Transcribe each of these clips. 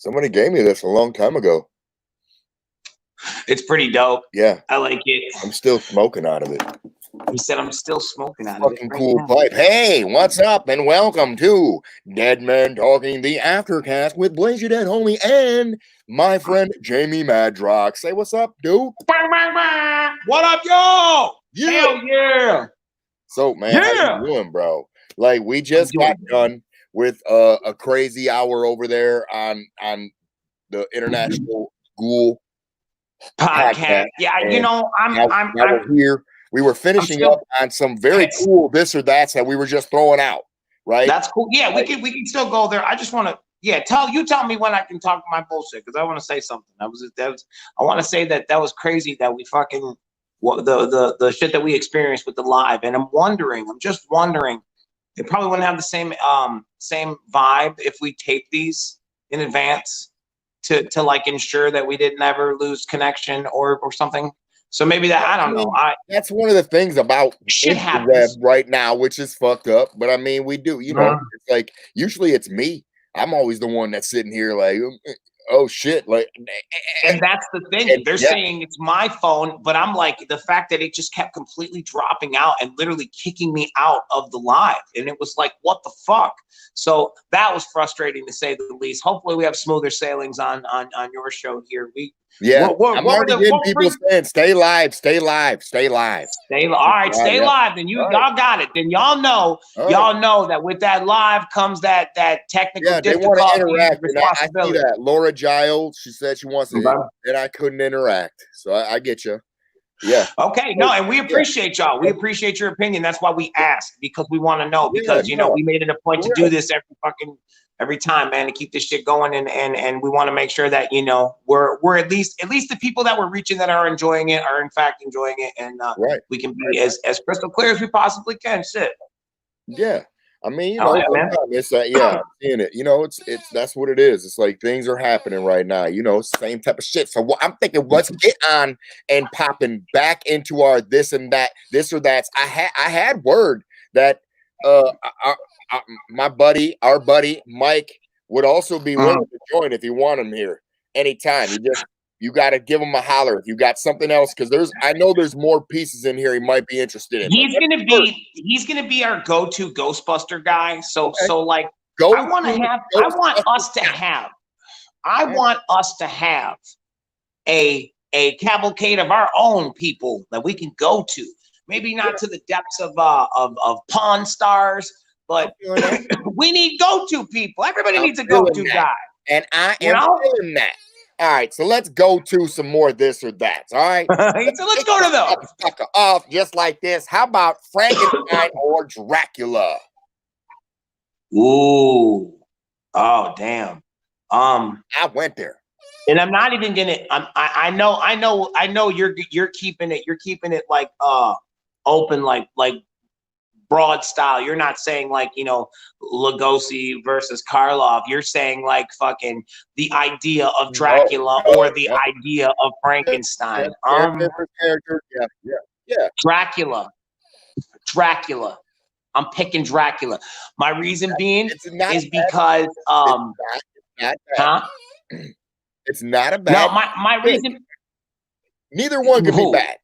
Somebody gave me this a long time ago. It's pretty dope. Yeah. I like it. I'm still smoking out of it. He said I'm still smoking out of it. Fucking cool pipe. Hey, what's up? And welcome to Dead Men Talking, the Aftercast with Blaze Your Dead Homie and my friend Jamie Madrox. Say what's up, dude. What up, y'all? Yeah. Hell yeah. So, man, how you doing, bro? Like, we just got done with a crazy hour over there on the International Ghoul podcast. Yeah, you know, I'm here. We were finishing up on some very cool this or that's that we were just throwing out, right? That's cool. Yeah, we can still go there. I just want to tell me when I can talk my bullshit because I want to say something. I want to say that was crazy that we fucking the shit that we experienced with the live, and I'm just wondering, it probably wouldn't have the same vibe if we taped these in advance to like ensure that we didn't ever lose connection or something. So maybe that, I don't know. That's one of the things about shit web right now, which is fucked up. But I mean, we do, you know, it's like usually it's me. I'm always the one that's sitting here like, oh shit, like, and that's the thing. They're saying it's my phone, but I'm like, the fact that it just kept completely dropping out and literally kicking me out of the live, and it was like, what the fuck? So that was frustrating to say the least. Hopefully, we have smoother sailings on your show here. I'm already getting people saying, "Stay live, stay live, stay live." All right, stay live. Then y'all got it. Then y'all know that with that live comes that technical difficulty. They want to interact. I see that. Laura Giles, she said she wants to, and I couldn't interact. So I get you. Yeah. Okay. No, and we appreciate y'all. We appreciate your opinion. That's why we asked, because we want to know. Because you know we made it a point to do this every time, man, to keep this shit going, and we want to make sure that, you know, we're at least the people that we're reaching that are enjoying it are in fact enjoying it, and we can be as crystal clear as we possibly can. Shit. Yeah, I mean, you know, it's I'm seeing it. You know, it's that's what it is. It's like things are happening right now. You know, same type of shit. So I'm thinking, let's get on and popping back into our this or that's. I had word that our buddy Mike would also be willing to join if you want him here anytime. You got to give him a holler if you got something else, because I know there's more pieces in here he might be interested in. He's gonna be our go-to Ghostbuster guy. So like I want us to have a cavalcade of our own people that we can go to. Maybe not to the depths of Pawn Stars, but we need go-to people. Everybody needs a go-to guy. And I am feeling that. All right, so let's go to some more this or that. All right. So let's go to those. Off just like this. How about Frankenstein or Dracula? Ooh. Oh, damn. I went there. And I'm not even gonna. I know you're keeping it like open, like broad style. You're not saying like, you know, Lugosi versus Karloff. You're saying like fucking the idea of Dracula or the idea of Frankenstein. Yeah. Dracula. I'm picking Dracula. My reason being is because it's not a bad. No, my reason. Neither one could be bad.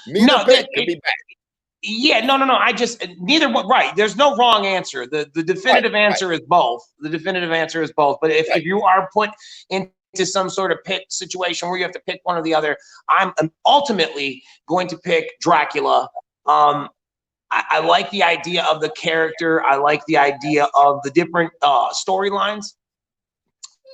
Neither could be bad. Yeah, no. I just neither one. Right. There's no wrong answer. The definitive answer is both. The definitive answer is both. But if you are put into some sort of pit situation where you have to pick one or the other, I'm ultimately going to pick Dracula. I like the idea of the character. I like the idea of the different storylines.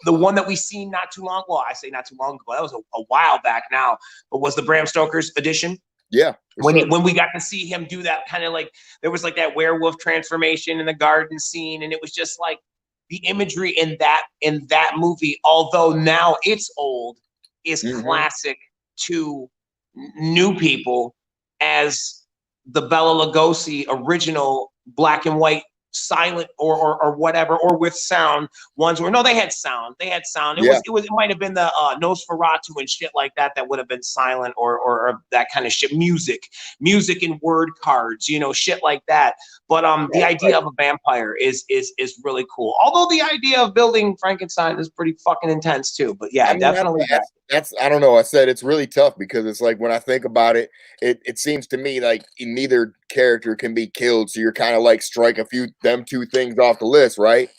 The one that we seen not too long. Well, I say not too long ago. That was a while back now. But was the Bram Stoker's edition? Yeah. When we got to see him do that, kind of like there was like that werewolf transformation in the garden scene, and it was just like the imagery in that movie, although now it's old, is classic to new people as the Bela Lugosi original black and white silent or whatever, or with sound ones where no, they had sound. It it might have been the Nosferatu and shit like that would have been silent or that kind of shit. Music and word cards, shit like that. But the idea of a vampire is really cool. Although the idea of building Frankenstein is pretty fucking intense too. But yeah, definitely. That's I don't know. I said it's really tough because it's like when I think about it, it seems to me like neither character can be killed. So you're kind of like strike them two things off the list, right?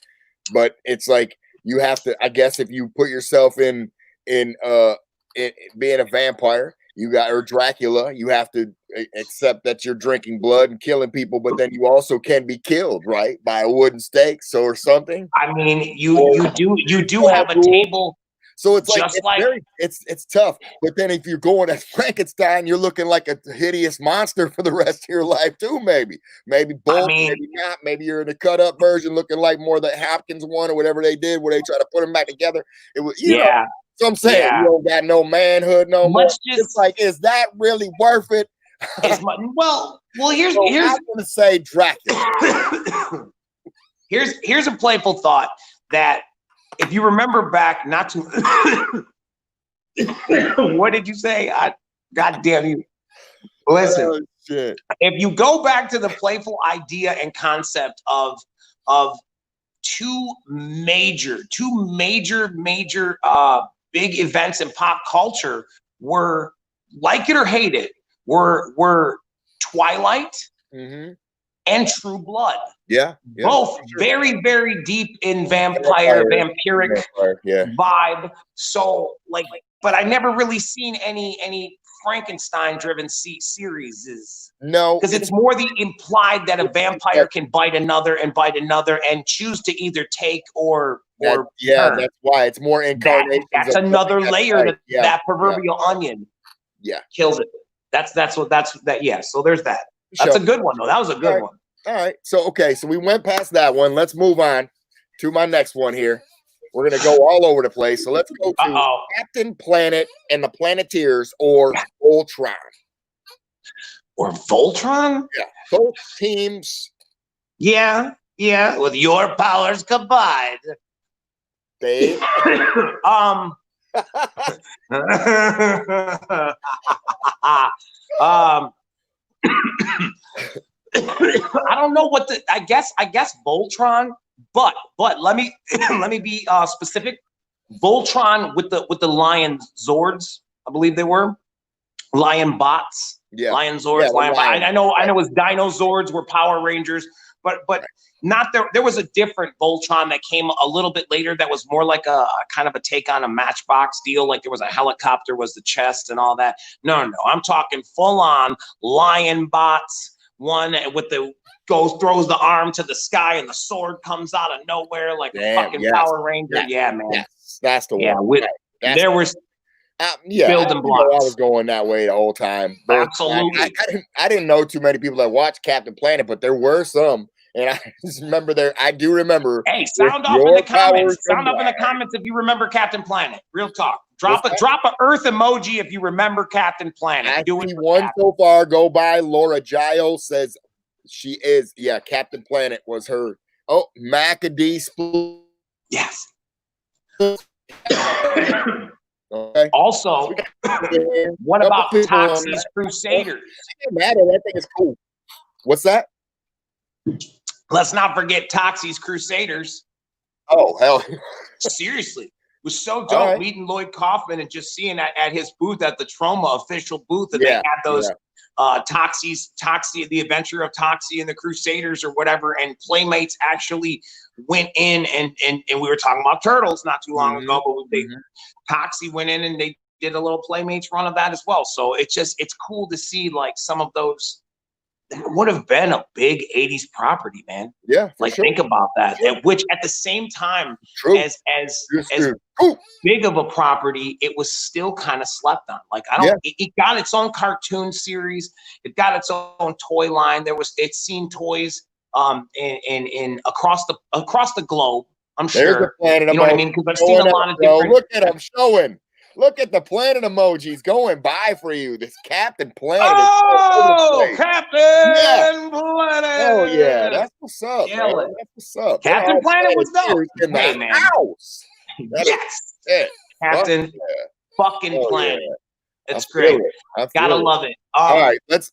But it's like you have to, I guess, if you put yourself in being a vampire, or Dracula, you have to accept that you're drinking blood and killing people, but then you also can be killed, right, by a wooden stake, or something. I mean, you do have a table. So it's it's tough. But then if you're going as Frankenstein, you're looking like a hideous monster for the rest of your life too. Maybe both, maybe not. Maybe you're in a cut up version, looking like more the Hopkins one or whatever they did, where they try to put them back together. It was, you know. So I'm saying you don't got no manhood no more. It's like, is that really worth it? Well, here's I'm gonna say Dracula. here's a playful thought that. If you remember back, not too. What did you say? God damn you! Listen, shit. If you go back to the playful idea and concept of two major big events in pop culture, were, like it or hate it, were Twilight and True Blood. Both very, very deep in vampiric vibe. So but I never really seen any Frankenstein driven series. No, because it's more the implied that a vampire can bite another and choose to either take or turn. That's why it's more incarnations. That's another layer that proverbial onion kills it. That's what. So there's that. That's a good one though. That was a good one. All right. So we went past that one. Let's move on to my next one here. We're going to go all over the place. So let's go to Captain Planet and the Planeteers, or Voltron. Or Voltron? Yeah. Both teams. Yeah. With your powers combined. Dave. I don't know what I guess Voltron, but let me be specific. Voltron with the Lion Zords, I believe they were Lion Bots. Lion Zords, Lion Bots. I know it was Dino Zords were Power Rangers, but not there. There was a different Voltron that came a little bit later that was more like a kind of a take on a Matchbox deal. Like there was a helicopter, was the chest and all that. No, I'm talking full on Lion Bots. One with throws the arm to the sky and the sword comes out of nowhere like a fucking Power Ranger. Yeah, man. Yes, that's the one. There was building blocks. I was going that way the whole time. Absolutely. I didn't know too many people that watched Captain Planet, but there were some. And I just remember I do remember. Hey, sound off in the comments. Sound off in the comments if you remember Captain Planet. Real talk. Drop a Earth emoji if you remember Captain Planet. I see one so far go by. Laura Giles says she is. Yeah, Captain Planet was her. Oh, Macadee Spool. Yes. Okay. Also, what about Toxie's Crusaders? That thing is cool. What's that? Let's not forget Toxie's Crusaders. Oh, hell. Seriously. It was so dope meeting Lloyd Kaufman and just seeing at his booth at the Troma official booth that they had those Toxie, the Adventure of Toxie and the Crusaders or whatever, and Playmates actually went in and we were talking about Turtles not too long ago, but Toxie went in and they did a little Playmates run of that as well. So it's cool to see like some of those. That would have been a big 80s property, man. Yeah. Think about that. Sure. Which at the same time, as big of a property, it was still kind of slept on. Like it got its own cartoon series, it got its own toy line. It's seen toys in across the globe. I'm sure. There's a planet, you know what I mean? Because I've seen a lot of different. Look at them showing. Look at the planet emojis going by for you. This Captain Planet is Oh, Captain Oh yeah, Planet. that's what's up, man. Kill it. That's what's up. They Captain all Planet was dope. in the Hey, man. house. That Yes. is Captain fucking Planet. It's great. Gotta love it. All right, let's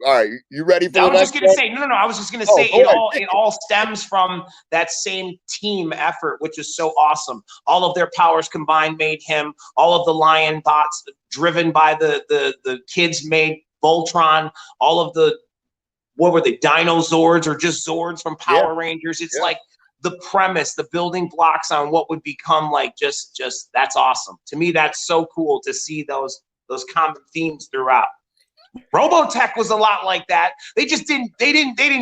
all right, you ready for the next one? I was just gonna say, no. I was just gonna say it all stems from that same team effort, which is so awesome. All of their powers combined made him. All of the Lion bots driven by the kids made Voltron. All of the what were they, Dino Zords or just Zords from Power Rangers? It's like the premise, the building blocks on what would become like just that's awesome. To me, that's so cool to see those common themes throughout. Robotech was a lot like that. They just didn't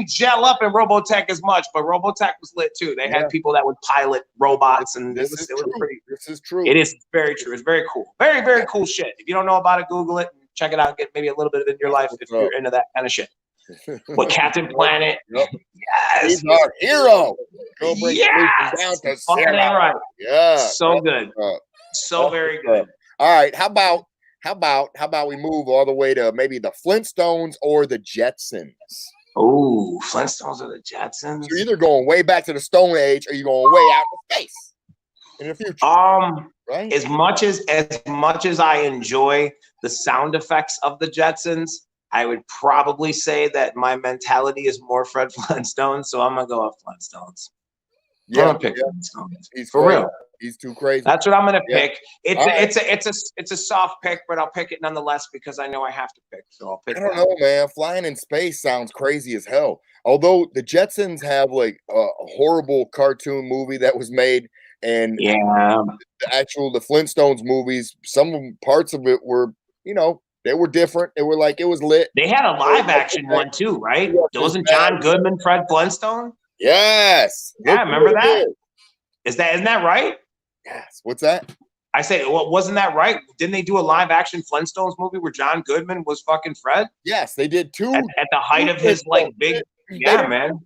gel up in Robotech as much, but Robotech was lit too. They had people that would pilot robots, and this is true. It is very true. It's very cool. Very, very cool shit. If you don't know about it, Google it and check it out and get maybe a little bit of it in your life if you're into that kind of shit. But Captain Planet, yes, he's our hero. Go bring yes, down to fucking right. Yeah, so good, so very good. All right, how about we move all the way to maybe the Flintstones or the Jetsons? Oh, Flintstones or the Jetsons? You're either going way back to the Stone Age or you're going way out to space in the future. Right? As much as I enjoy the sound effects of the Jetsons, I would probably say that my mentality is more Fred Flintstone, so I'm gonna go with Flintstones. I'm gonna pick Flintstones. He's for real. He's too crazy. That's what I'm gonna pick. It's a soft pick, but I'll pick it nonetheless because I know I have to pick. So I'll pick. I don't know, man. Flying in space sounds crazy as hell. Although the Jetsons have like a horrible cartoon movie that was made, and the Flintstones movies, some parts of it were, they were different. They were like, it was lit. They had a live action one too, right? Wasn't John Goodman Fred Flintstone? Yes. Yeah, remember that? Isn't that right? Yes. What's that? I said, well, wasn't that right? Didn't they do a live action Flintstones movie where John Goodman was fucking Fred? Yes, they did two. At the height of his like big, man.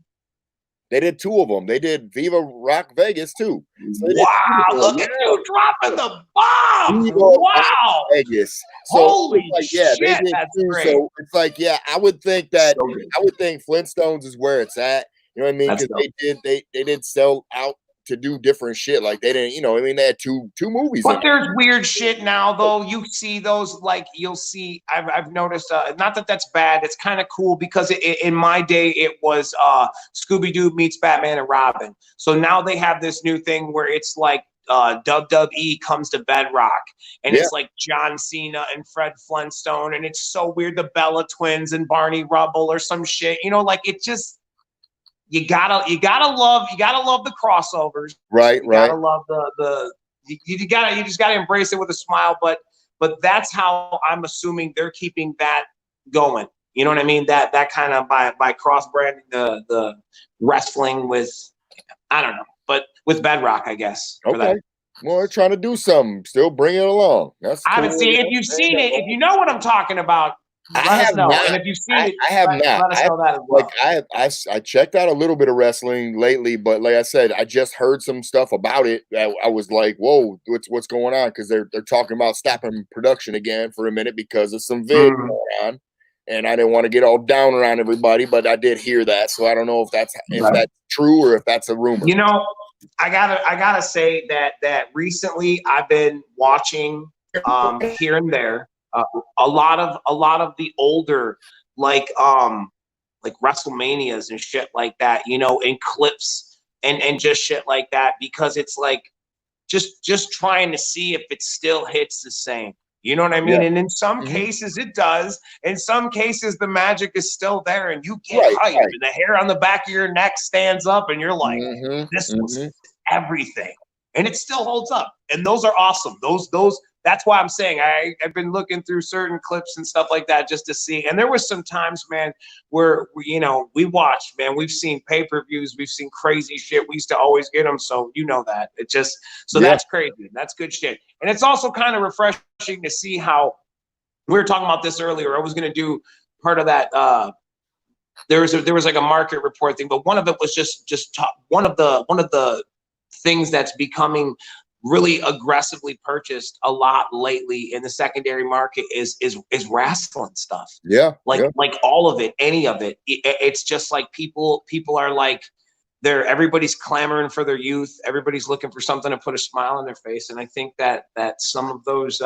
They did two of them. They did Viva Rock Vegas too. So wow! Look at you dropping the bomb! Wow! Vegas. So holy shit! They did that's two, great. So it's like, I would think that I would think Flintstones is where it's at. You know what I mean? Because they did sell out to do different shit. Like they didn't, they had two movies. But there's weird shit now, though. You see those, like you'll see. I've noticed. Not that that's bad. It's kind of cool because in my day it was Scooby-Doo meets Batman and Robin. So now they have this new thing where it's like WWE comes to Bedrock, and it's like John Cena and Fred Flintstone, and it's so weird. The Bella Twins and Barney Rubble or some shit. Like it just. You gotta love the crossovers. Right. You gotta love you just gotta embrace it with a smile. But that's how I'm assuming they're keeping that going. You know what I mean? That kind of by cross branding the wrestling with, I don't know, but with Bedrock, I guess. Okay. Well, they're trying to do something. Still bring it along. That's cool. I haven't seen. If you've seen it, if you know what I'm talking about. I have not. And if you've seen it, I have not. Let us know that as well. Like I checked out a little bit of wrestling lately, but like I said, I just heard some stuff about it that I was like, "Whoa, what's going on?" Because they're talking about stopping production again for a minute because of some vid going on, and I didn't want to get all down around everybody, but I did hear that, so I don't know if that's true or if that's a rumor. I gotta say that recently I've been watching here and there. A lot of the older like WrestleManias and shit like that, and clips and just shit like that, because it's like just trying to see if it still hits the same. You know what I mean? Yeah. And in some cases it does. In some cases the magic is still there and you get hyped and the hair on the back of your neck stands up and you're like, this was everything. And it still holds up. And those are awesome. Those that's why I'm saying I've been looking through certain clips and stuff like that just to see. And there was some times, man, where we watched, man. We've seen pay-per-views, we've seen crazy shit. We used to always get them, so that. It just that's crazy. That's good shit. And it's also kind of refreshing to see how we were talking about this earlier. I was gonna do part of that. There was like a market report thing, but one of it was just one of the things that's becoming really aggressively purchased a lot lately in the secondary market is wrestling stuff. Yeah. Like all of it, any of it. It's just like people are like, everybody's clamoring for their youth. Everybody's looking for something to put a smile on their face. And I think that some of those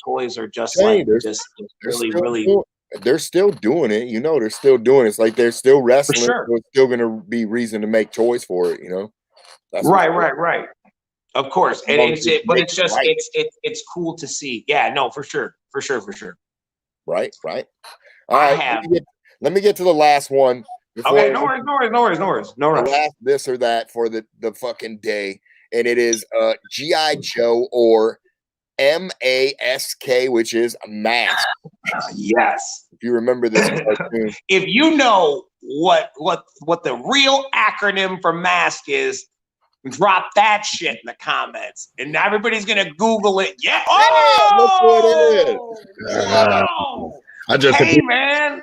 toys are just they're still doing it. You know, they're still doing it. It's like they're still wrestling. Sure. So it's still going to be reason to make toys for it. You know, that's right. Of course, and it's cool to see. Yeah, no, for sure. Right. All right, let me get to the last one. Okay, no worries. The last this or that for the fucking day, and it is G.I. Joe or MASK, which is Mask. Yes. If you remember this cartoon. If you know what the real acronym for Mask is, drop that shit in the comments, and everybody's gonna Google it. Yeah. Oh, look what it is. Hey, man.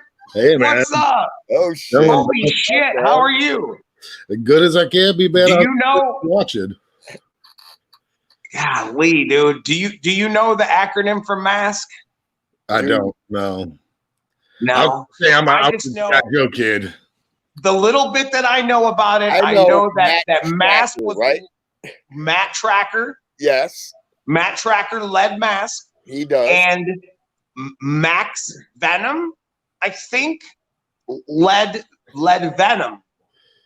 What's up? Oh shit! Holy shit! How are you? As good as I can be, man. Do you know? Watching. Golly, dude. Do you know the acronym for Mask? I don't know. No. I just know that Joe kid. The little bit that I know about it, I know that Mask was right. Matt Tracker. Yes. Matt Tracker led Mask. He does. And Max Venom, I think, led Venom,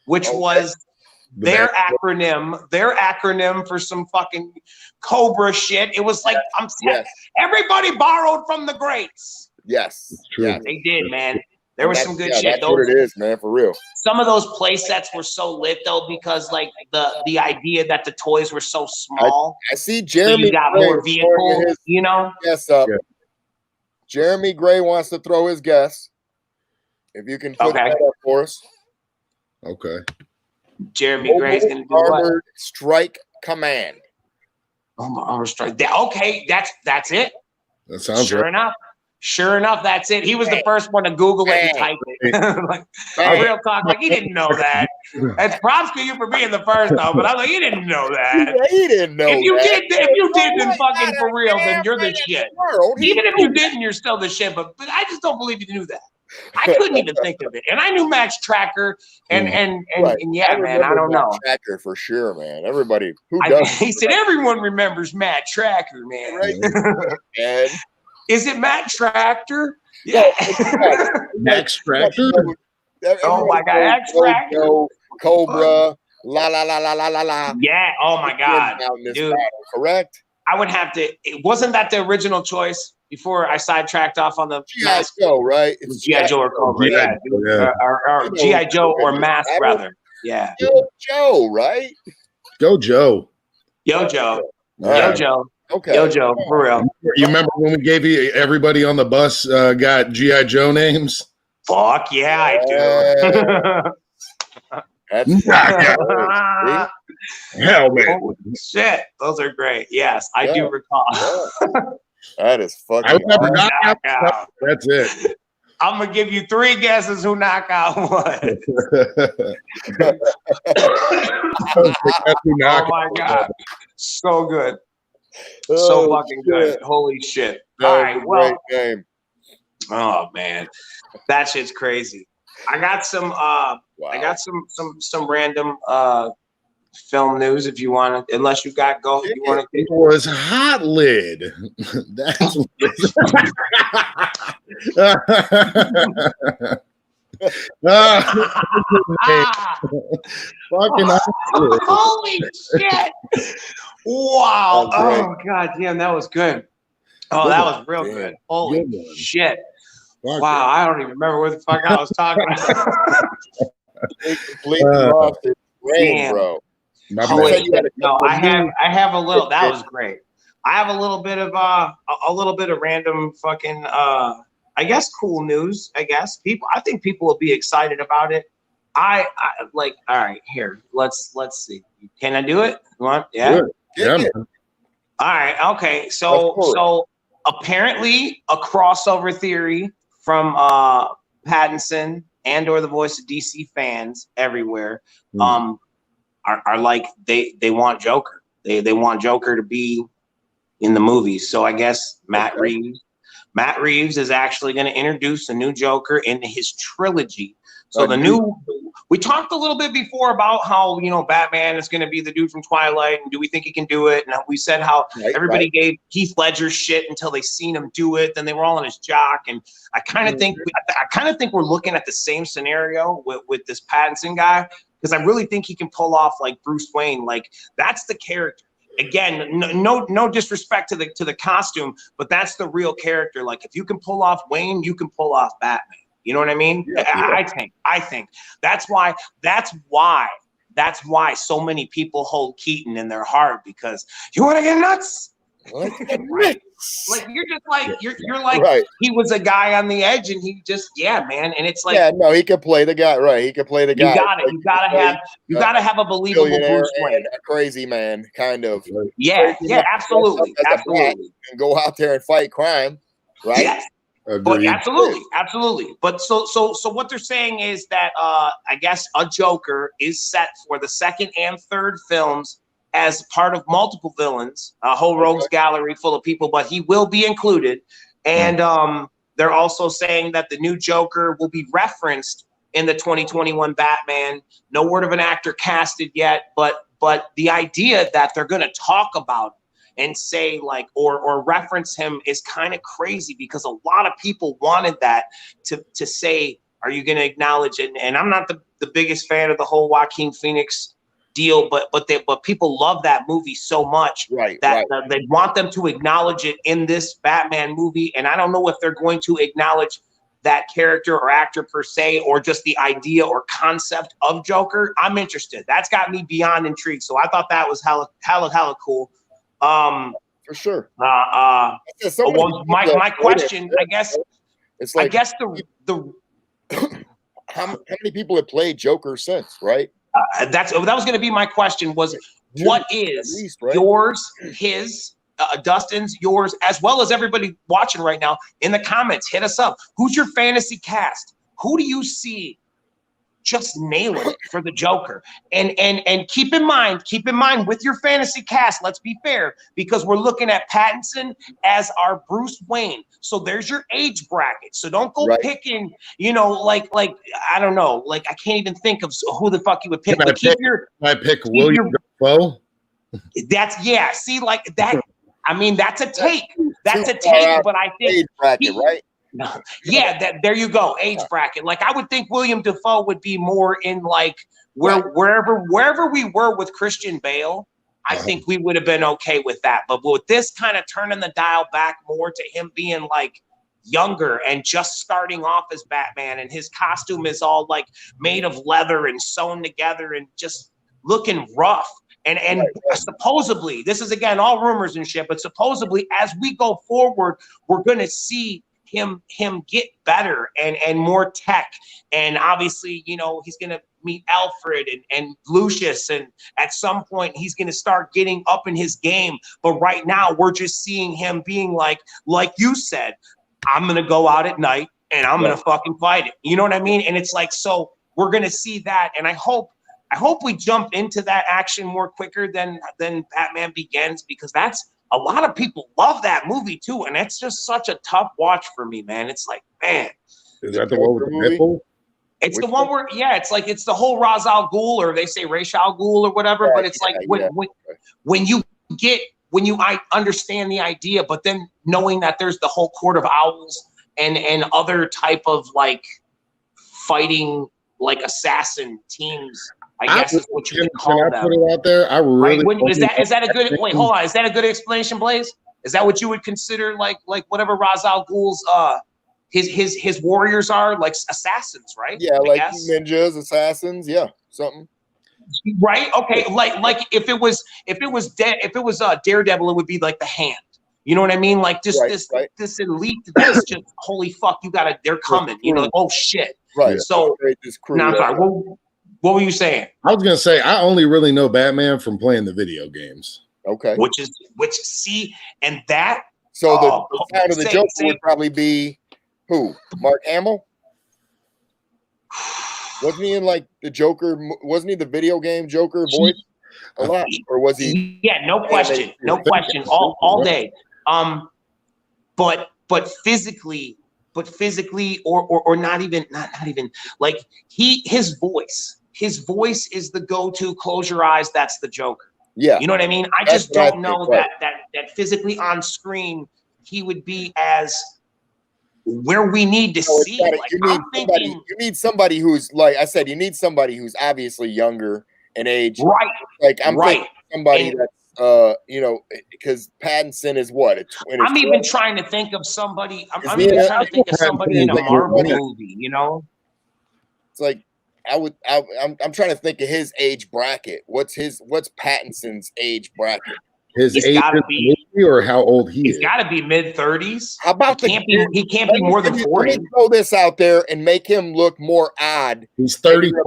which was their acronym for some fucking Cobra shit. It was like everybody borrowed from the greats. Yes. True. Yeah. They did, man. There was some good shit. That's what it is, man, for real. Some of those play sets were so lit though, because like the idea that the toys were so small. I see Jeremy. So you got more vehicles, you know. Yes, up. Yeah. Jeremy Gray wants to throw his guess. If you can put that up for us. Okay. Jeremy Gray's gonna do Armored Strike Command. Armored Strike. Okay, that's it. That sounds Sure enough, that's it. He was the first one to Google it and type it. Like, real talk, like he didn't know that. It's props to you for being the first though, but I'm like, he didn't know that. Yeah, he didn't know. If you did, then fucking for real, then you're the shit. Even if you didn't, you're still the shit. But I just don't believe you knew that. I couldn't even think of it. And I knew Max Tracker and yeah, man, I don't know. Tracker for sure, man. Everybody who does. He said everyone remembers Matt Tracker, man. Right. And is it Matt Tractor? Yeah. Max Tractor? Oh my God, X Tractor. Cobra. La. Yeah. Oh my God. Dude. Battle, correct? I would have to. Wasn't that the original choice before I sidetracked off on the G.I. Joe, right? It's G.I. Joe or Cobra. Yeah. Or G.I. Joe or Mask, rather. Yeah. Joe, right? Go Joe. Yo Joe. Right. Yo Joe. Okay. Yo Joe, for real. You remember when we gave you everybody on the bus got G.I. Joe names? Fuck yeah, I do. That's hell, man. Holy shit, those are great. Yes, I do recall. That is fucking knockout. That's it. I'm gonna give you 3 guesses who knockout was. Oh my God, so good. So fucking good. Holy shit. All right, well. Game. Oh man. That shit's crazy. I got some some random film news if you want to, unless you got go. You want to it was hot lid. That's holy shit. Wow. Oh God damn, that was good. Oh, that was real good. Holy shit. Wow, I don't even remember what the fuck I was talking about. Completely lost it. Damn, bro. No, I have a little. That was great. I have a little bit of random fucking I guess cool news. I think people will be excited about it. I like. All right, here. Let's see. Can I do it? You want? Yeah. Yeah. All right. Okay. So apparently a crossover theory from Pattinson and/or the voice of DC fans everywhere are like they want Joker. They want Joker to be in the movies. So I guess Matt Reeves is actually going to introduce a new Joker in his trilogy. So we talked a little bit before about how, Batman is going to be the dude from Twilight, and do we think he can do it? And we said how everybody gave Heath Ledger shit until they seen him do it. Then they were all on his jock. And I kind of think we're looking at the same scenario with this Pattinson guy, because I really think he can pull off like Bruce Wayne. Like, that's the character. Again, no disrespect to the costume, but that's the real character. Like, if you can pull off Wayne, you can pull off Batman. You know what I mean? Yeah. I think that's why so many people hold Keaton in their heart, because you want to get nuts. Like, you're just like you're like he was a guy on the edge, and he just man, and it's like he could play the guy, right? He could play the guy. You gotta have a believable Bruce Wayne, a crazy man, kind of. Absolutely. And go out there and fight crime, right? Yes. But absolutely. But so what they're saying is that I guess a Joker is set for the second and third films as part of multiple villains, a whole rogues gallery full of people, but he will be included. And they're also saying that the new Joker will be referenced in the 2021 Batman. No word of an actor casted yet, but the idea that they're going to talk about and say like or reference him is kind of crazy, because a lot of people wanted that to say, are you going to acknowledge it? And I'm not the biggest fan of the whole Joaquin Phoenix deal, but people love that movie so much that they want them to acknowledge it in this Batman movie. And I don't know if they're going to acknowledge that character or actor per se, or just the idea or concept of Joker. I'm interested. That's got me beyond intrigued. So I thought that was hella cool. For sure. My question, I guess, it's like, the how many people have played Joker since, right? That was going to be my question. Was what is least, yours, his, Dustin's, yours, as well as everybody watching right now in the comments? Hit us up. Who's your fantasy cast? Who do you see just nailing it for the Joker? And keep in mind with your fantasy cast, let's be fair, because we're looking at Pattinson as our Bruce Wayne. So there's your age bracket. So don't go picking, like I don't know, like I can't even think of who the fuck you would pick. I pick William Dafoe. See, like that. I mean, that's a take. But I think age bracket, right? There you go. Age bracket. Like, I would think William Dafoe would be more in like wherever we were with Christian Bale. I think we would have been okay with that. But with this kind of turning the dial back more to him being like younger and just starting off as Batman, and his costume is all like made of leather and sewn together and just looking rough. And supposedly, this is again all rumors and shit, but supposedly as we go forward, we're gonna see him get better and more tech. And obviously, he's gonna meet Alfred and Lucius, and at some point he's gonna start getting up in his game. But right now we're just seeing him being like you said, I'm gonna go out at night and I'm gonna fucking fight it. You know what I mean? And it's like, so we're gonna see that, and I hope we jump into that action more quicker than Batman Begins, because that's a lot of people love that movie too, and it's just such a tough watch for me, man. It's like, man, is that the one with the nipple? It's the one where it's like it's the whole Ra's al Ghul, or they say Ra's al Ghul or whatever, but it's like when I understand the idea, but then knowing that there's the whole Court of Owls and other type of like fighting like assassin teams. I guess is what you would call them. Put it out there? I really is that a good wait? Hold on, is that a good explanation, Blaze? Is that what you would consider like whatever Ra's al Ghul's his warriors are, like assassins, right? Yeah, like ninjas, assassins, something. Right? Okay, like if it was Daredevil, it would be like the Hand. You know what I mean? Like this elite, that's just holy fuck, they're coming. Like, oh shit. Right. So I'm sorry. What were you saying? I was gonna say I only really know Batman from playing the video games. Okay. And that. So the sound of the Joker would probably be who? Mark Hamill? Wasn't he in like the Joker? Wasn't he the video game Joker voice? a lot, or was he? Yeah, no question, all day. But physically, or not even like his voice is the go-to. Close your eyes, that's the Joker. Yeah, you know what I mean. I just don't know that physically on screen he would be as where we need to see. You need somebody who's, like I said, you need somebody who's obviously younger in age, right? Like I'm thinking somebody that's because Pattinson is what? I'm even trying to think of somebody. I'm even trying to think of somebody in a Marvel movie. It's like I'm trying to think of his age bracket. What's Pattinson's age bracket? His age or how old he is? He's got to be mid-30s. How about he can't be more than 40? Let me throw this out there and make him look more odd. He's 34.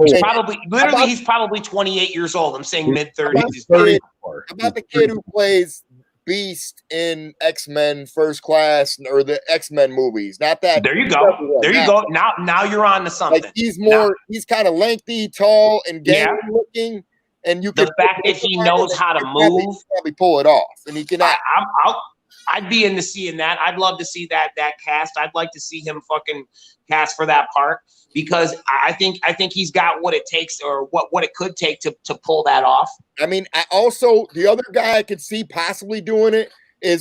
He's probably 28 years old. I'm saying mid-30s. How about the kid who plays Beast in X-Men First Class or the X-Men movies? Not that. There you go. There you go. Now you're on to something. Like he's kind of lengthy, tall, and gangly looking. And the fact that he knows how to move, probably pull it off, and he can. I'd be into seeing that. I'd love to see that cast. I'd like to see him fucking cast for that part because I think he's got what it takes or what it could take to pull that off. I mean, the other guy I could see possibly doing it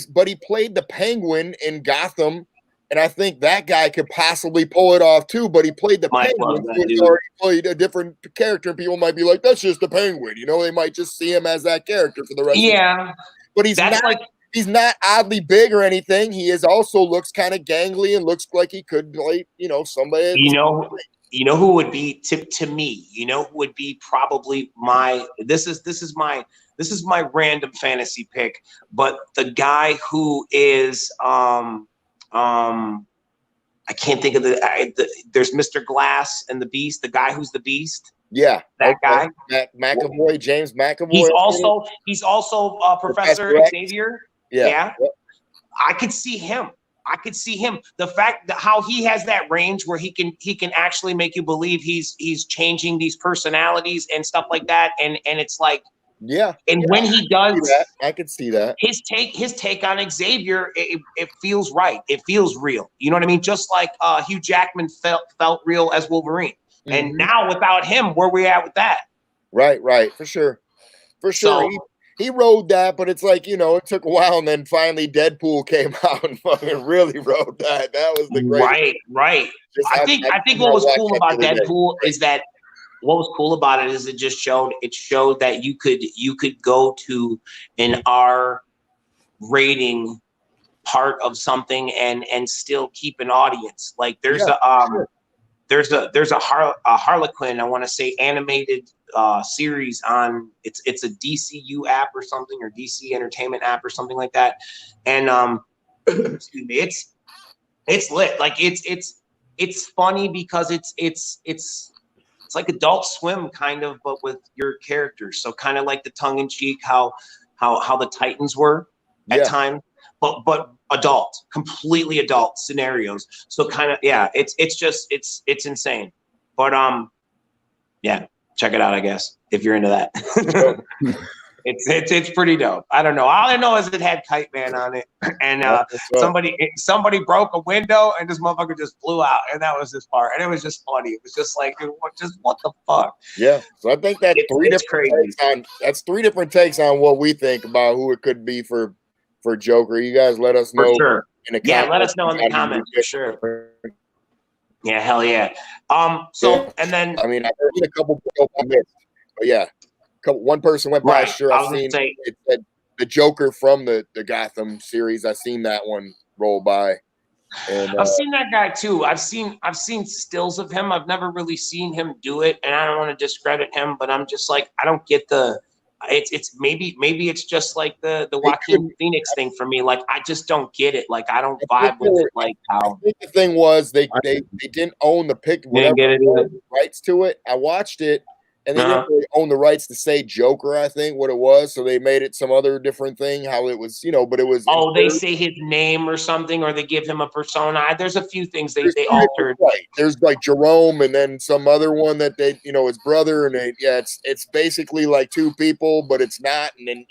but he played the Penguin in Gotham. And I think that guy could possibly pull it off too, but he played the Penguin. So he already played a different character, and people might be like, "That's just the Penguin," They might just see him as that character for the rest. Yeah, but he's not oddly big or anything. He looks kind of gangly and looks like he could play, somebody. You know who would be to me? Who would be probably my? This is my random fantasy pick, but the guy who is I can't think of there's Mr. Glass and the Beast, the guy who's the Beast. Yeah, that guy, McAvoy, James McAvoy. He's also Professor Xavier. Yeah. I could see him. The fact that how he has that range where he can actually make you believe he's changing these personalities and stuff like that, and it's like. Yeah, and when he does, I could see that his take on Xavier, it feels right. It feels real. You know what I mean? Just like Hugh Jackman felt real as Wolverine, and now without him, where we at with that? Right, for sure. So, he rode that, but it's like it took a while, and then finally Deadpool came out and fucking really rode that. That was the great. Right. I think what was cool about Deadpool is that. What was cool about it is it showed that you could go to an R rating part of something and still keep an audience. Like there's a Harlequin, I want to say, animated series on it's a DCU app or something, or DC Entertainment app or something like that. And excuse me, it's lit. Like it's funny because it's like Adult Swim kind of, but with your characters. So kind of like the tongue in cheek, how the Titans were at times, but completely adult scenarios. So kind of, it's insane. But check it out, I guess, if you're into that. It's pretty dope. I don't know. All I know is it had Kite Man on it, and somebody broke a window, and this motherfucker just flew out, and that was this part, and it was just funny. It was just like, what the fuck? Yeah. So I think that's three different takes on what we think about who it could be for Joker. You guys let us know. For sure. Let us know in the comments for sure. Yeah, hell yeah. And then I mean, I heard a couple I missed, but yeah. One person went by. Sure, I've seen it said the Joker from the Gotham series. I've seen that one roll by. And I've seen that guy too. I've seen stills of him. I've never really seen him do it, and I don't want to discredit him, but I'm just like, I don't get the. It's maybe it's just like the Joaquin Phoenix thing for me. Like I just don't get it. Like I don't vibe with it. Like how. I think the thing was they didn't own the pick. Whatever rights to it. I watched it. And they didn't really own the rights to say Joker, I think, what it was. So they made it some other different thing, how it was, but it was. Oh, they say his name or something, or they give him a persona. There's a few things they altered. Right. There's like Jerome and then some other one that they, his brother. And it's basically like two people, but it's not. And then,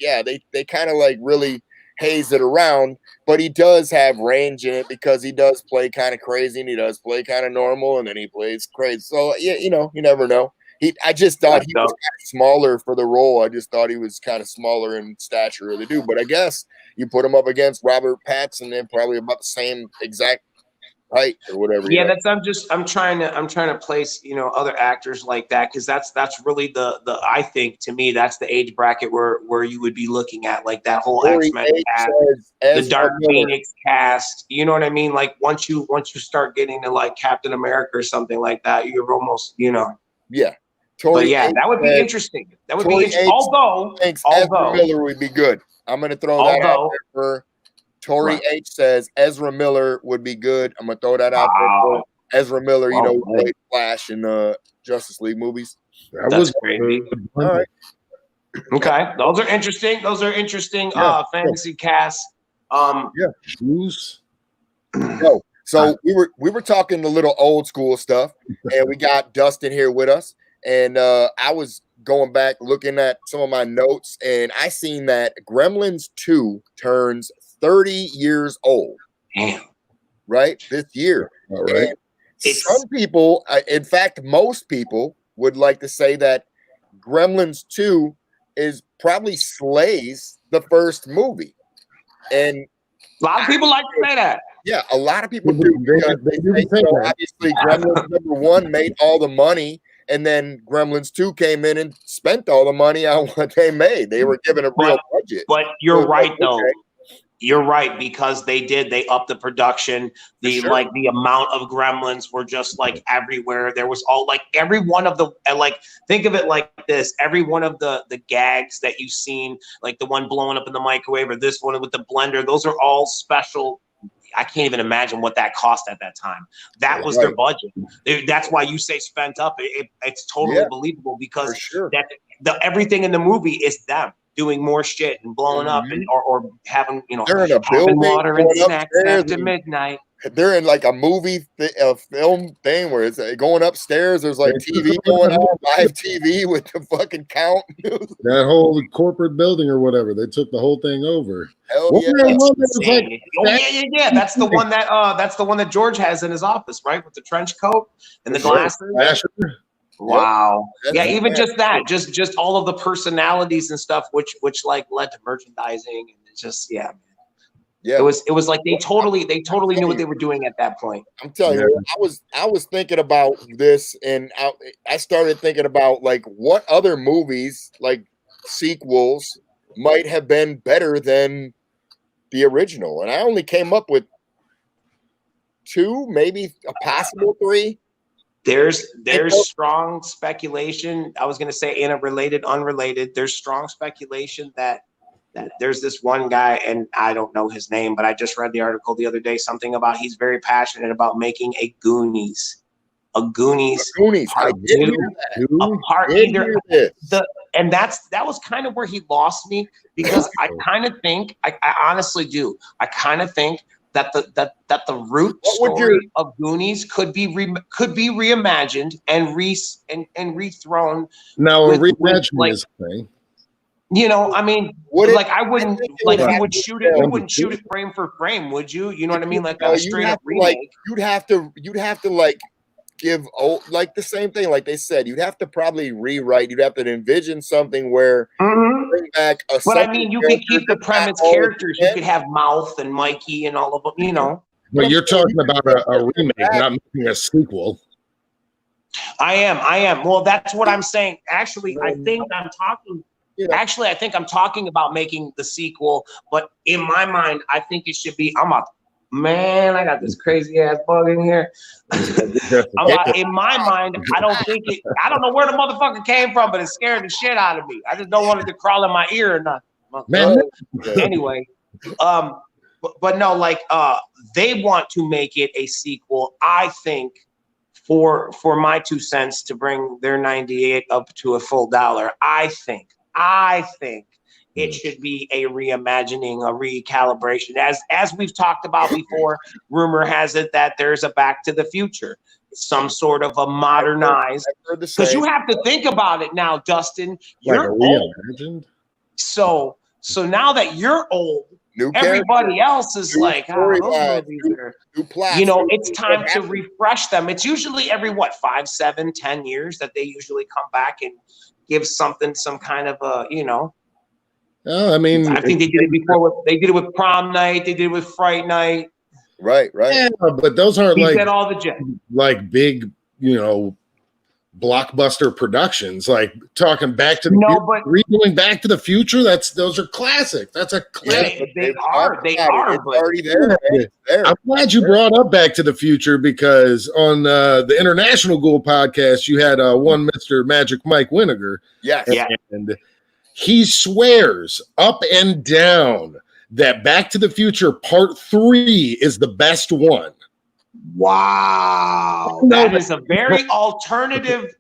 they kind of like really haze it around. But he does have range in it because he does play kind of crazy and he does play kind of normal. And then he plays crazy. So, yeah, you never know. I just thought he was kind of smaller for the role. I just thought he was kind of smaller in stature of the dude. But I guess you put him up against Robert Pattinson, they're probably about the same exact height or whatever. Yeah, I'm trying to place other actors like that, because that's really the I think, to me, that's the age bracket where you would be looking at like that whole X-Men cast, the Dark Phoenix cast. You know what I mean? Like once you start getting to like Captain America or something like that, you're almost yeah. But yeah, that would be interesting. That would be interesting. Although Ezra Miller would be good. I'm going to throw that out there for Tori H says Ezra Miller would be good. I'm going to throw that out there for Ezra Miller, who played Flash in Justice League movies. That's crazy. All right. Okay. Those are interesting. Fantasy casts. Shoes. No. So we were talking a little old school stuff, and we got Dustin here with us. And I was going back looking at some of my notes, and I seen that Gremlins 2 turns 30 years old. Damn. Right? This year. All right. Some people, in fact, most people would like to say that Gremlins 2 is probably slays the first movie. And a lot of people like to say that. Yeah, a lot of people do. Obviously, Gremlins number 1 made all the money. And then Gremlins 2 came in and spent all the money on what they made. They were given a real budget. But you're right, though. You're right, because they upped the production. The amount of Gremlins were just like everywhere. There was all like every one of the think of it like this. Every one of the gags that you've seen, like the one blowing up in the microwave or this one with the blender, those are all special. I can't even imagine what that cost at that time. That was their budget. That's why you say spent up. It's totally believable, because everything in the movie is them doing more shit and blowing up and or having having water and snacks after midnight. They're in like a movie, a film thing where it's going upstairs. There's like TV going on, live TV with the fucking count. That whole corporate building or whatever, they took the whole thing over. Hell yeah. That's the one that George has in his office, right? With the trench coat and the glasses. Wow. Yeah, even just that, just all of the personalities and stuff, which like led to merchandising, and it's just man. Yeah, it was like they totally knew what they were doing at that point. I'm telling you, I was thinking about this, and I started thinking about like what other movies, like sequels, might have been better than the original, and I only came up with 2, maybe a possible 3. There's strong speculation. I was going to say unrelated. There's strong speculation that there's this one guy, and I don't know his name, but I just read the article the other day, something about he's very passionate about making a Goonies. I did hear that. And that was kind of where he lost me, because I kind of think, I honestly do, I kind of think that the root story of Goonies could be reimagined and rethrown. Now, a reimagining is a thing. I mean, I wouldn't like you would shoot it. You wouldn't shoot it frame for frame, would you? You know what I mean? Like a straight up remake. You'd have to like give like the same thing. Like they said, you'd have to probably rewrite. You'd have to envision something where bring back a. But I mean, you could keep the premise characters. You could have Mouth and Mikey and all of them. But you're talking about a remake, not making a sequel. I am. Well, that's what I'm saying. Actually, I think I'm talking. Actually, I think I'm talking about making the sequel, but in my mind, I think it should be. I got this crazy ass bug in here. In my mind, I don't know where the motherfucker came from, but it scared the shit out of me. I just don't want it to crawl in my ear or nothing. Anyway, but no, like they want to make it a sequel. I think for my 2 cents to bring their 98 up to a full dollar, I think it should be a reimagining, a recalibration. As we've talked about before, rumor has it that there's a Back to the Future, some sort of a modernized, because you have to think about it now, Dustin. You're old. So now that you're old, everybody else is like, it's time to refresh them. It's usually every 5, 7, 10 years that they usually come back and give something, some kind of a, I mean, I think they did it before. They did it with Prom Night. They did it with Fright Night. Right. Yeah, but those aren't all the like big, blockbuster productions. Like talking Back to the Future, redoing Back to the Future. Those are classic. That's a classic. They are. It's already there. I'm glad you brought up Back to the Future because on the International Ghoul podcast, you had one Mr. Magic Mike Winnegar. Yes. And he swears up and down that Back to the Future Part 3 is the best one. Wow. That is a very alternative,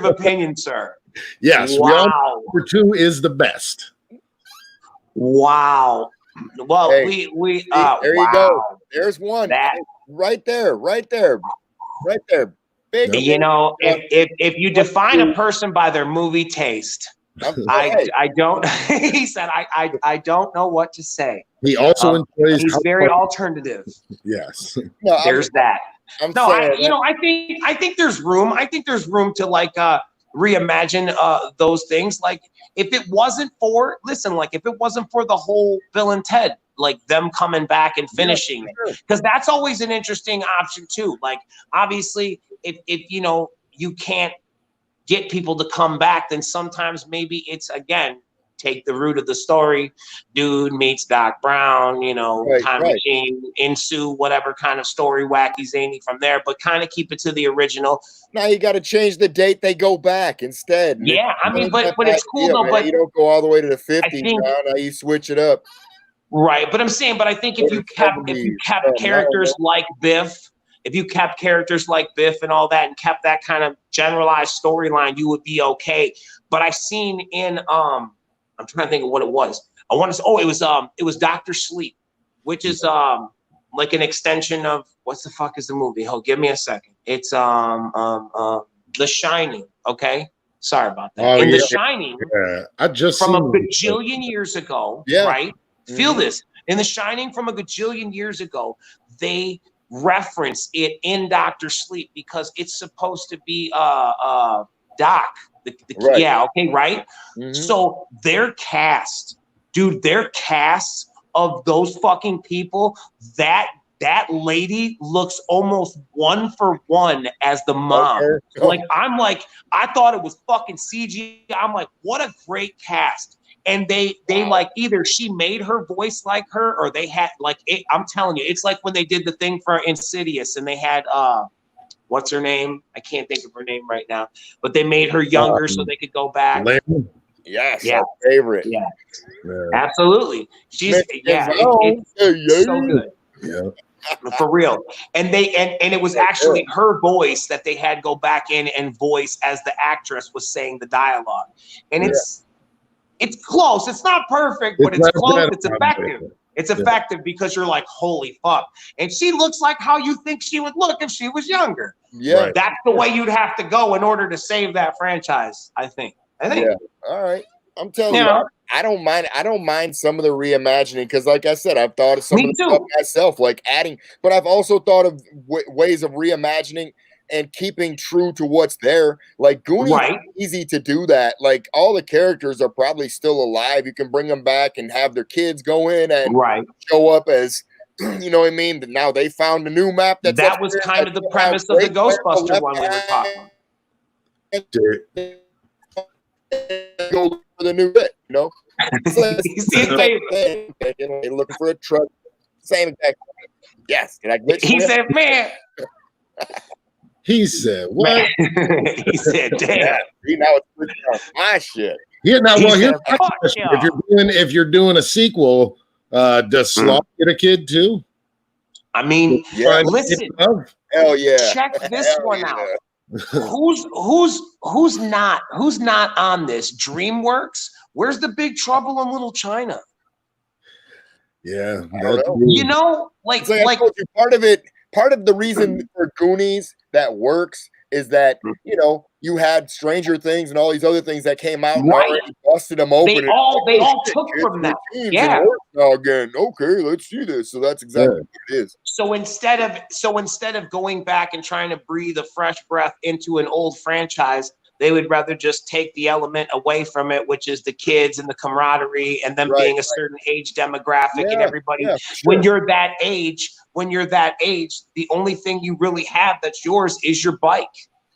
opinion, sir. Yes. Wow. Number 2 is the best. Wow. Well, there you go. There's one. Right there. Big, if you define a person by their movie taste, I don't. He said, I don't know what to say. He also enjoys. He's very alternative. Yes. There's that. I think there's room. I think there's room to reimagine those things. Like if it wasn't for the whole Bill and Ted, like them coming back and finishing it, because that's always an interesting option too. Like obviously, if you can't get people to come back, then sometimes maybe it's again take the root of the story. Dude meets Doc Brown, time machine, ensue whatever kind of story, wacky zany from there, but kind of keep it to the original. Now you got to change the date they go back instead. Yeah, I mean, but it's cool though. But you don't go all the way to the 50s. Now you switch it up. Right, but I'm saying, I think if you kept characters like Biff. If you kept characters like Biff and all that and kept that kind of generalized storyline, you would be okay. But I seen in I'm trying to think of what it was. It was Dr. Sleep, which is like an extension of what the fuck is the movie? Oh, give me a second. It's The Shining. Okay, sorry about that. The Shining, I just from a gajillion years ago. Yeah. Right. Mm-hmm. Feel this. In The Shining, from a gajillion years ago, they reference it in Dr. Sleep because it's supposed to be Doc. Right. Yeah, okay, right? Mm-hmm. So their cast of those fucking people, that lady looks almost 1 for 1 as the mom. Okay. I thought it was fucking CG. I'm like, what a great cast. And they like either she made her voice like her or they had I'm telling you, it's like when they did the thing for Insidious and they had what's her name? I can't think of her name right now, but they made her younger so they could go back. Yes, our favorite. Yeah. Absolutely. She's it's so good. Yeah. For real. And it was actually her voice that they had go back in and voice as the actress was saying the dialogue. And it's close. It's not perfect, but it's close. It's effective. It's effective because you're like, holy fuck. And she looks like how you think she would look if she was younger. Yeah. Right. That's the way you'd have to go in order to save that franchise, I think. Yeah. All right. I'm telling you, I don't mind some of the reimagining because, like I said, I've thought of some of the stuff myself, like adding, but I've also thought of ways of reimagining and keeping true to what's there. Like Goonies, easy to do that. Like all the characters are probably still alive. You can bring them back and have their kids go in and show up as, you know what I mean? Now they found a new map. That was kind of the premise of the Ghostbuster one we were talking about. Go for the new bit, They're looking for a truck. Same exact thing. Yes. He said, man. He said, what? He said, damn. Now it's my shit. Yeah, now, if you're doing a sequel, does Sloth get a kid too? I mean, listen, Hell yeah. Check this Hell one yeah. out. Who's not on this? DreamWorks. Where's the Big Trouble in Little China? Yeah, you know, like I told you, part of the reason for Goonies that works is that, you know, you had Stranger Things and all these other things that came out and already busted them open. They all took from that. Yeah. Now again, okay, let's see this. So that's exactly what it is. So instead of going back and trying to breathe a fresh breath into an old franchise, they would rather just take the element away from it, which is the kids and the camaraderie and them being a certain age demographic and everybody. Yeah, sure. When you're that age, the only thing you really have that's yours is your bike.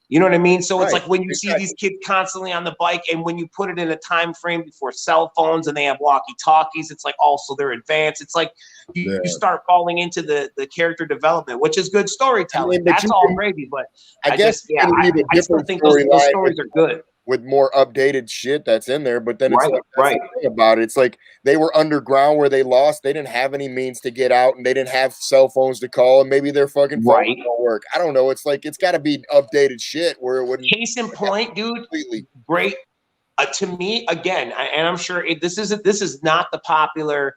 You know what I mean? So it's like when you see these kids constantly on the bike, and when you put it in a time frame before cell phones and they have walkie-talkies, it's like also they're advanced. It's like you start falling into the character development, which is good storytelling. I mean, that's all gravy, but I guess I still think those stories are good. With more updated shit that's in there, but then it's like, that's the thing about it. It's like they were underground where they lost. They didn't have any means to get out, and they didn't have cell phones to call, and maybe their fucking phone don't work. I don't know. It's like it's got to be updated shit where it wouldn't. Case in point, dude. Completely great. To me, again, and I'm sure this is not the popular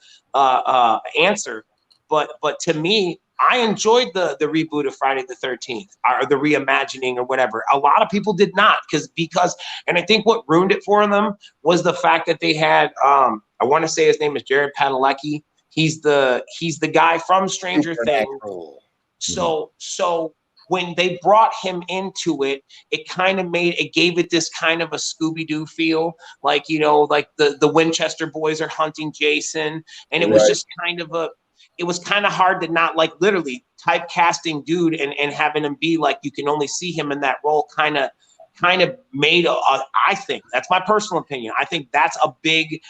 answer, but to me, I enjoyed the reboot of Friday the 13th or the reimagining or whatever. A lot of people did not because and I think what ruined it for them was the fact that they had I want to say his name is Jared Padalecki. He's the guy from Stranger Things. So when they brought him into it, it kind of gave it this kind of a Scooby-Doo feel, like, you know, like the Winchester boys are hunting Jason, and it was just kind of it was kind of hard to not, like, literally typecasting dude and having him be like, you can only see him in that role kind of made I think that's my personal opinion. I think that's a big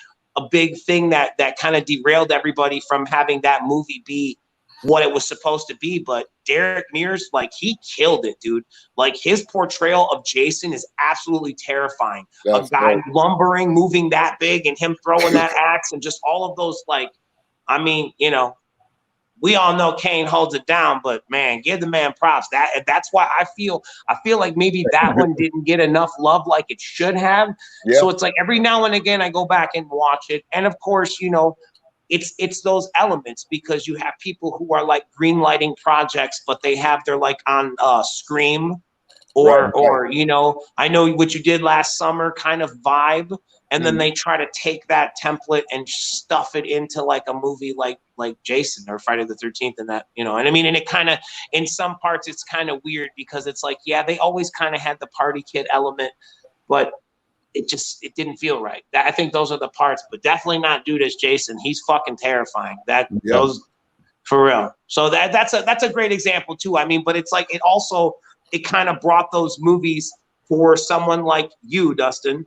thing that kind of derailed everybody from having that movie be what it was supposed to be. But Derek Mears, like, he killed it, dude. Like, his portrayal of Jason is absolutely terrifying. A guy lumbering, moving that big, and him throwing that axe, and just all of those, like, I mean, you know, we all know Kane holds it down, but man, give the man props. That's why I feel like maybe that one didn't get enough love like it should have. Yeah. So it's like every now and again I go back and watch it, and of course, you know, it's those elements, because you have people who are like green lighting projects, but they're like on Scream or you know, I Know What You Did Last Summer kind of vibe. And then they try to take that template and stuff it into like a movie like Jason or Friday the 13th, and that, you know, and I mean, and it kind of, in some parts, it's kind of weird because it's like, yeah, they always kind of had the party kid element, but it didn't feel right. I think those are the parts, but definitely not dude as Jason. He's fucking terrifying. Those for real. So that's a great example too. I mean, but it's like it kind of brought those movies for someone like you, Dustin,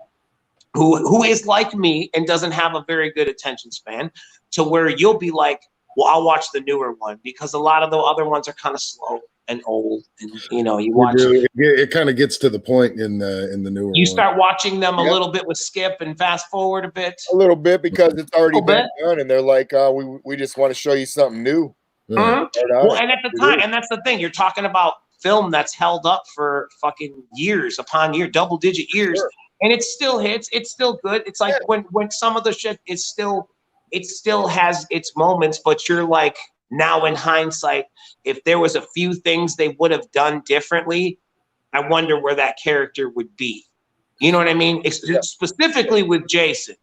who is like me and doesn't have a very good attention span, to where you'll be like, well, I'll watch the newer one, because a lot of the other ones are kind of slow and old, and you know, you watch it kind of gets to the point in the newer you start watching them a little bit with skip and fast forward a bit, because it's already been done, and they're like, we just want to show you something new. Well, and at the time, and that's the thing, you're talking about film that's held up for fucking years upon year, double digit years. And it still hits. It's still good. It's like when some of the shit it still has its moments, but you're like, now in hindsight, if there was a few things they would have done differently, I wonder where that character would be. You know what I mean? Specifically with Jason.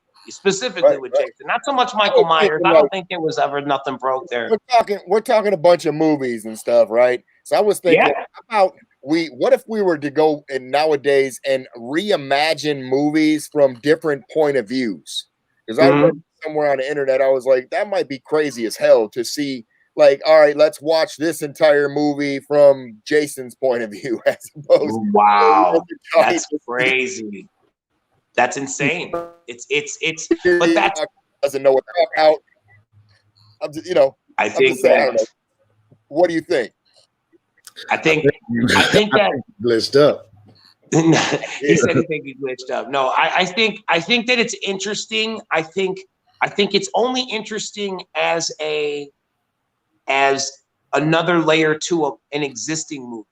With Jason. Not so much Michael Myers. I don't think there was ever nothing broke there. We're talking a bunch of movies and stuff, right? So I was thinking about what if we were to go in nowadays and reimagine movies from different point of views? Because I read somewhere on the internet, I was like, that might be crazy as hell to see, like, all right, let's watch this entire movie from Jason's point of view as opposed to that's crazy. That's insane. It's but that doesn't know what to talk out. I'm just, you know, I think I don't know. What do you think? I think that glitched up. He said he think he glitched up. No, I think that it's interesting. I think it's only interesting as another layer to an existing movie.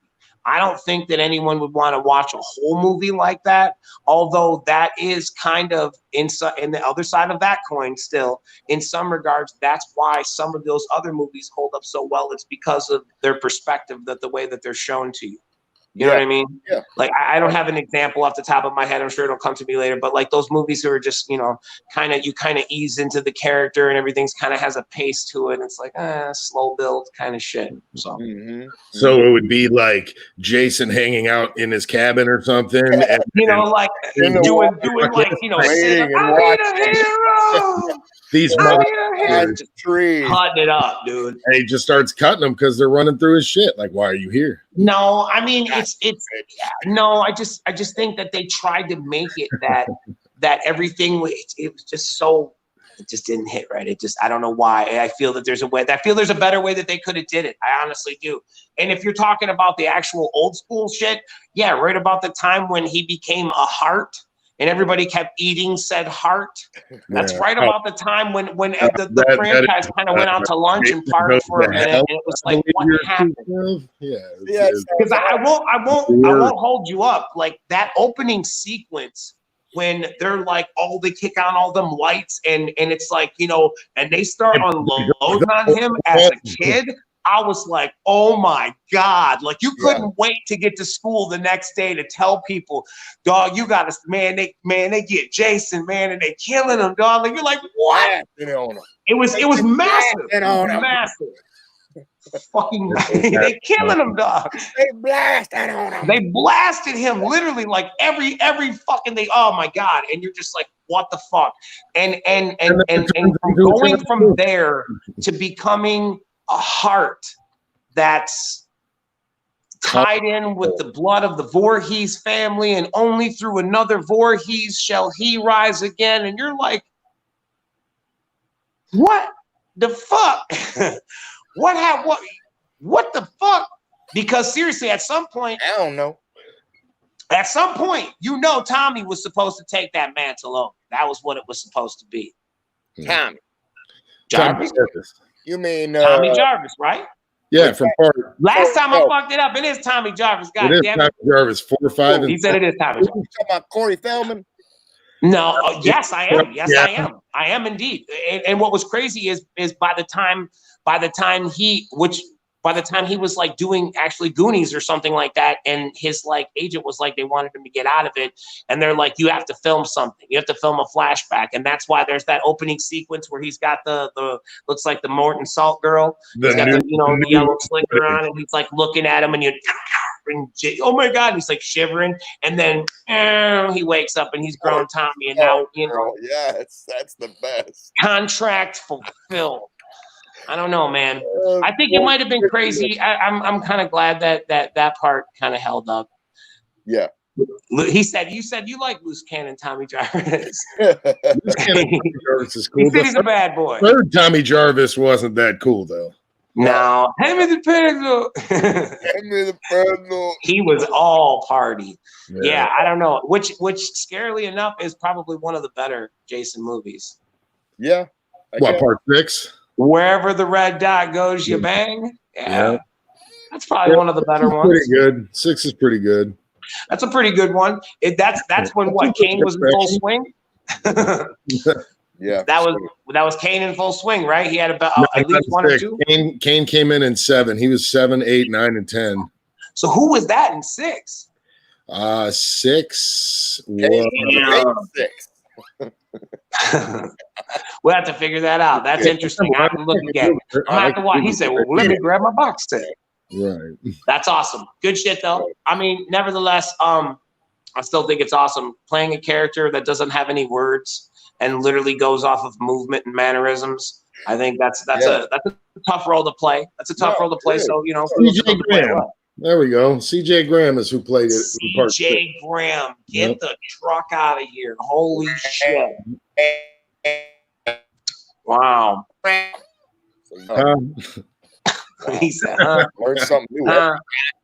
I don't think that anyone would want to watch a whole movie like that, although that is kind of in the other side of that coin still. In some regards, that's why some of those other movies hold up so well. It's because of their perspective, that the way that they're shown to you. You know what I mean? Yeah. Like, I don't have an example off the top of my head. I'm sure it'll come to me later. But like those movies who are just, you know, you kind of ease into the character and everything's kind of has a pace to it. And it's like, slow build kind of shit. So, So it would be like Jason hanging out in his cabin or something. And, you know, like doing like, you know, waiting and I need a hero. These motherfuckers just trees. Cutting it up, dude. And he just starts cutting them because they're running through his shit. Like, why are you here? No, I mean no. I just think that they tried to make it that everything it was just so, it just didn't hit right. It just, I don't know why. I feel that there's a way. I feel there's a better way that they could have did it. I honestly do. And if you're talking about the actual old school shit, yeah, right about the time when he became a heart. And everybody kept eating said heart. That's right about the time when the franchise kind of went out to lunch and partied for a minute, and it was like, what happened? Yeah, because I won't hold you up. Like that opening sequence when they're like, they kick on all them lights and it's like, you know, and they start unloading on him as a kid. I was like, oh my God. Like you couldn't wait to get to school the next day to tell people, dog, you gotta, they get Jason, man, and they killing him, dog. Like you're like, what? It was massive. Massive. Fucking they killing him, dog. They blasted on him. They blasted him literally like every fucking thing. Oh my God. And you're just like, what the fuck? And from going from there to becoming a heart that's tied in with the blood of the Voorhees family, and only through another Voorhees shall he rise again. And you're like, what the fuck? What the fuck? Because seriously, at some point, I don't know. At some point, you know, Tommy was supposed to take that mantle over. That was what it was supposed to be. Tommy Jarvis. You mean Tommy Jarvis, right? Yeah, from part. Last time I fucked it up, it is Tommy Jarvis. God damn it. Tommy Jarvis, 4 or 5. He said it is Tommy Jarvis. You talking about Corey Feldman? No, yes, I am. Yes, I am. I am indeed. And what was crazy is by the time he was like doing actually Goonies or something like that, and his like agent was like, they wanted him to get out of it, and they're like, you have to film something, you have to film a flashback, and that's why there's that opening sequence where he's got the looks like the Morton Salt girl, he's got the yellow slicker on, and he's like looking at him, and oh my God, and he's like shivering, and then he wakes up and he's grown Tommy, and now yes, that's the best. Contract fulfilled. I don't know, man. I think it might have been crazy. I'm kind of glad that part kind of held up. Yeah. You said you like loose cannon Tommy Jarvis. Loose cannon Tommy Jarvis is cool. He said he's a bad boy. Third Tommy Jarvis wasn't that cool though. No, hand me the pencil. Hand me the pencil. He was all party. Yeah, I don't know. Which scarily enough is probably one of the better Jason movies. Yeah. What, part 6? Wherever the red dot goes, you bang. Yeah. That's probably one of the better ones. Pretty good. 6 is pretty good. That's a pretty good one. That's when what, Kane was in full swing. Yeah. That was Kane in full swing, right? He had about at least 1 or 2. Kane came in 7. He was 7, 8, 9, and 10. So who was that in 6? 6 was 6. We'll have to figure that out. That's interesting. I have to look again. I'm have to watch. He said, well, let me grab my box set. Right. That's awesome. Good shit though. I mean, nevertheless, I still think it's awesome playing a character that doesn't have any words and literally goes off of movement and mannerisms. I think that's a tough role to play. That's a tough role to play. So, CJ Graham. There we go. CJ Graham is who played it. CJ Graham, get the truck out of here. Holy shit. Wow. He said, learn something new.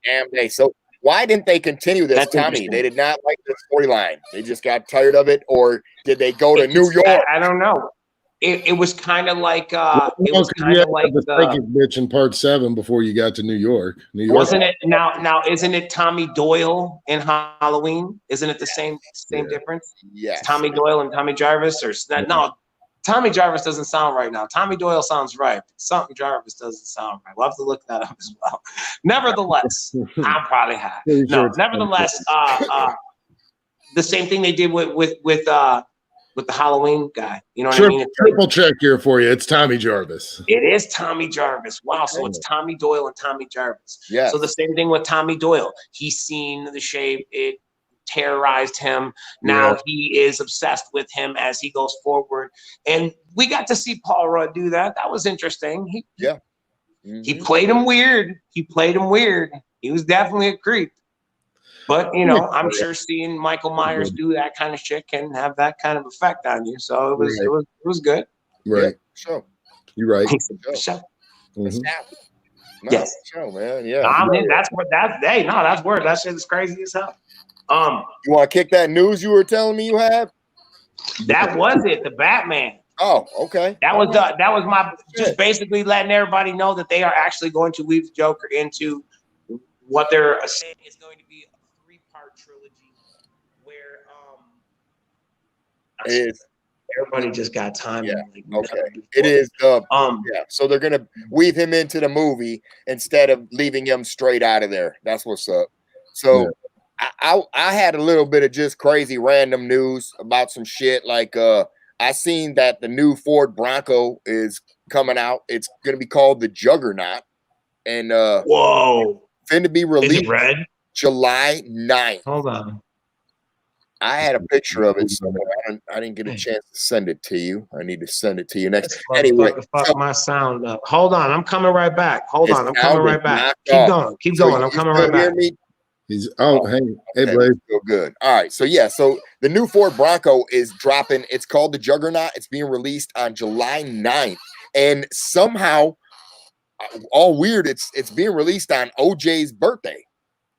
Damn day. So why didn't they continue this, Tommy? They did not like the storyline. They just got tired of it, or did they go to New York? I don't know. it was kind of like the psychic bitch in part 7 before you got to New York. Wasn't it now? Isn't it Tommy Doyle in Halloween? Isn't it the same difference? Yes. It's Tommy Doyle and Tommy Jarvis, or no? Tommy Jarvis doesn't sound right now. Tommy Doyle sounds right, but something Jarvis doesn't sound right. We'll have to look that up as well. Nevertheless, I'm probably high. No, nevertheless, the same thing they did with the Halloween guy. You know what I mean? Triple check here for you. It's Tommy Jarvis. It is Tommy Jarvis. Wow. So it's Tommy Doyle and Tommy Jarvis. Yeah. So the same thing with Tommy Doyle. He's seen the shape. It terrorized him. Now he is obsessed with him as he goes forward. And we got to see Paul Rudd do that. That was interesting. He played him weird. He was definitely a creep. But, you know, I'm sure seeing Michael Myers do that kind of shit can have that kind of effect on you. So it was good. Right. Yeah, sure. You're right. Sure. Mm-hmm. Yes. Sure, man. Yeah. I mean, that's word. That shit is crazy as hell. You want to kick that news you were telling me you have? That was it. The Batman. Oh, okay. That was my just basically letting everybody know that they are actually going to weave the Joker into what they're saying is going to be a 3-part trilogy where everybody just got time. Yeah. Okay. It is so they're gonna weave him into the movie instead of leaving him straight out of there. That's what's up. So I had a little bit of just crazy random news about some shit. Like I seen that the new Ford Bronco is coming out. It's gonna be called the Juggernaut. And whoa. Going to be released. Is it red? July 9th. Hold on. I had a picture of it somewhere. I didn't get a chance to send it to you. I need to send it to you next. Anyway, fuck my sound up. Hold on, I'm coming right back. I'm coming right back. Keep going. I'm coming right back. Hey, Blaze. Feel good. All right. So the new Ford Bronco is dropping. It's called the Juggernaut. It's being released on July 9th. And somehow, all weird, it's being released on OJ's birthday.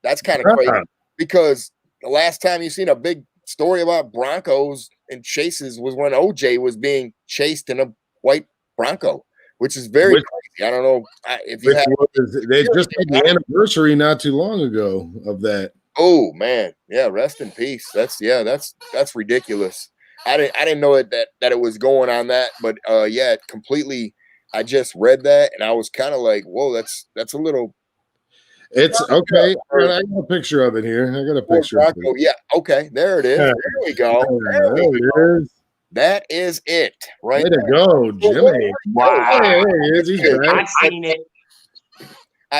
That's kind of crazy because the last time you seen a big story about Broncos and chases was when OJ was being chased in a white Bronco, which is very crazy. I don't know if you have. They just had the anniversary not too long ago of that. Oh man, yeah. Rest in peace. That's ridiculous. I didn't know that it was going on that, but completely. I just read that and I was kind of like, whoa, that's a little. It's okay. I got a picture of it here. I got a picture of it. Yeah, okay. There it is. There we go. There it is. That is it. Right. Way to go, Jimmy. Wow. There he is. He's I've seen it.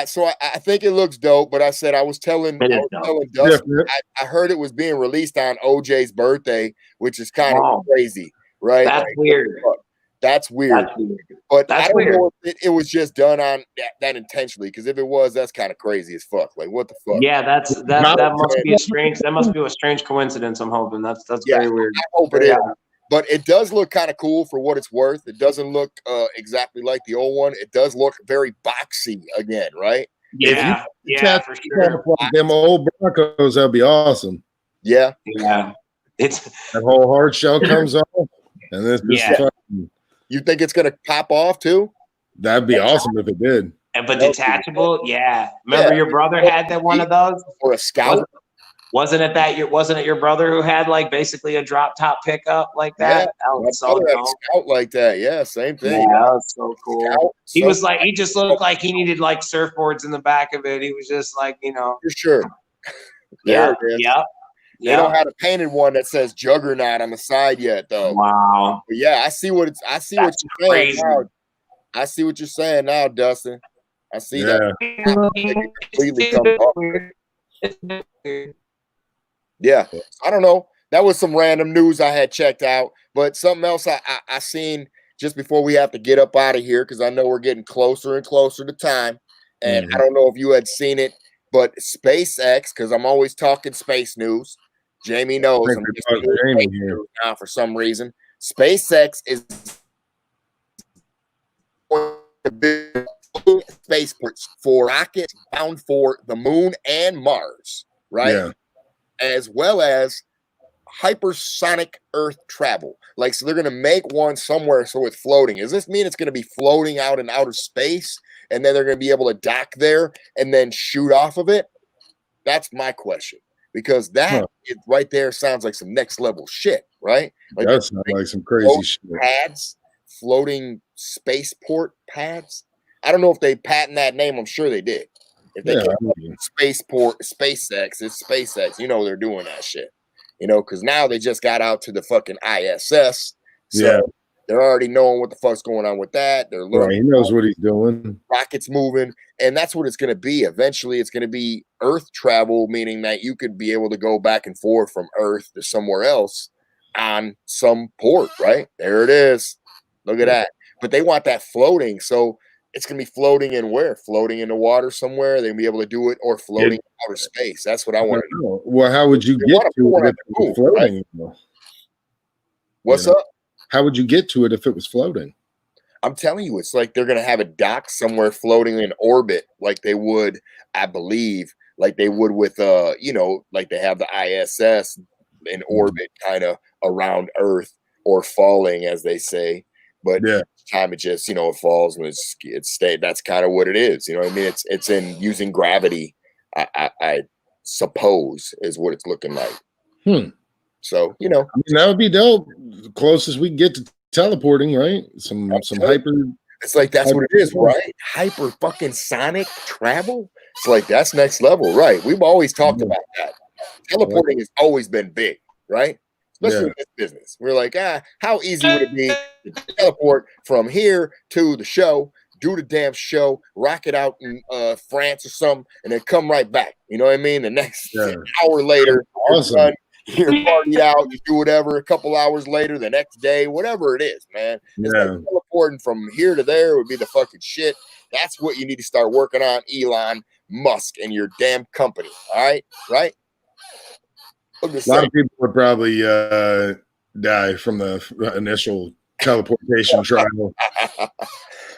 So I think it looks dope, but I said I was telling Dustin, I heard it was being released on OJ's birthday, which is kind of crazy, right? That's weird. That's weird. But I don't know if it was just done on that intentionally, because if it was, that's kind of crazy as fuck. Like, what the fuck? Yeah, that must be a strange. That must be a strange coincidence. I'm hoping that's very weird. I hope it is. But it does look kind of cool for what it's worth. It doesn't look exactly like the old one. It does look very boxy again, right? Yeah, for sure. Them old Broncos, that'd be awesome. Yeah. It's that whole hard shell comes off, and this. You think it's gonna pop off too? That'd be awesome if it did. But detachable, Remember your brother had that one of those? Or a Scout? Wasn't it your brother who had like basically a drop top pickup like that? Yeah, that was so cool. Scout like that. Yeah, same thing. Yeah, that was so cool. He just looked like he needed like surfboards in the back of it. He was just like, For sure. Yeah. They don't have a painted one that says Juggernaut on the side yet, though. Wow. But yeah, I see what you're saying now. I see what you're saying now, Dustin. I see that. Completely comes off. Yeah, I don't know. That was some random news I had checked out, but something else I seen just before we have to get up out of here, because I know we're getting closer and closer to time, and I don't know if you had seen it, but SpaceX, because I'm always talking space news. Jamie knows I'm just Jamie here now for some reason. SpaceX is going to build spaceports for rockets bound for the moon and Mars, right? Yeah. As well as hypersonic Earth travel. Like, so they're going to make one somewhere so it's floating. Does this mean it's going to be floating out in outer space and then they're going to be able to dock there and then shoot off of it? That's my question. Because that right there sounds like some next level shit, right? Like, that sounds like some crazy shit. Pads, floating spaceport pads. I don't know if they patent that name. I'm sure they did. If they spaceport, SpaceX, it's SpaceX. You know they're doing that shit. You know, because now they just got out to the fucking ISS. So they're already knowing what the fuck's going on with that. They're learning. He knows what he's doing. Rockets moving. And that's what it's going to be. Eventually, it's going to be Earth travel, meaning that you could be able to go back and forth from Earth to somewhere else on some port, right? There it is. Look at that. But they want that floating. So it's going to be floating in where? Floating in the water somewhere. They'll be able to do it, or floating in outer space. That's what I want to know. Well, how would you get to it if it was floating? Right? What's up? How would you get to it if it was floating? I'm telling you, it's like they're going to have a dock somewhere floating in orbit, like they would, I believe, like they would with, you know, like they have the ISS in orbit kind of around Earth, or falling, as they say. But time it just, you know, it falls when it's stayed. That's kind of what it is. You know what I mean? It's in using gravity, I suppose, is what it's looking like. So, you know, I mean, that would be dope. The closest we can get to teleporting, right? Some hyper. It's like that's what it is, right? Hyper fucking sonic travel. It's like that's next level, right? We've always talked about that. Teleporting has always been big, right? Especially in this business. We're like, how easy would it be to teleport from here to the show, do the damn show, rock it out in France or something, and then come right back. You know what I mean? The next hour later, awesome. You're partied out, you do whatever. A couple hours later, the next day, whatever it is, man. It's like teleporting from here to there would be the fucking shit. That's what you need to start working on, Elon Musk and your damn company. All right, right? A lot of people would probably die from the initial teleportation trial.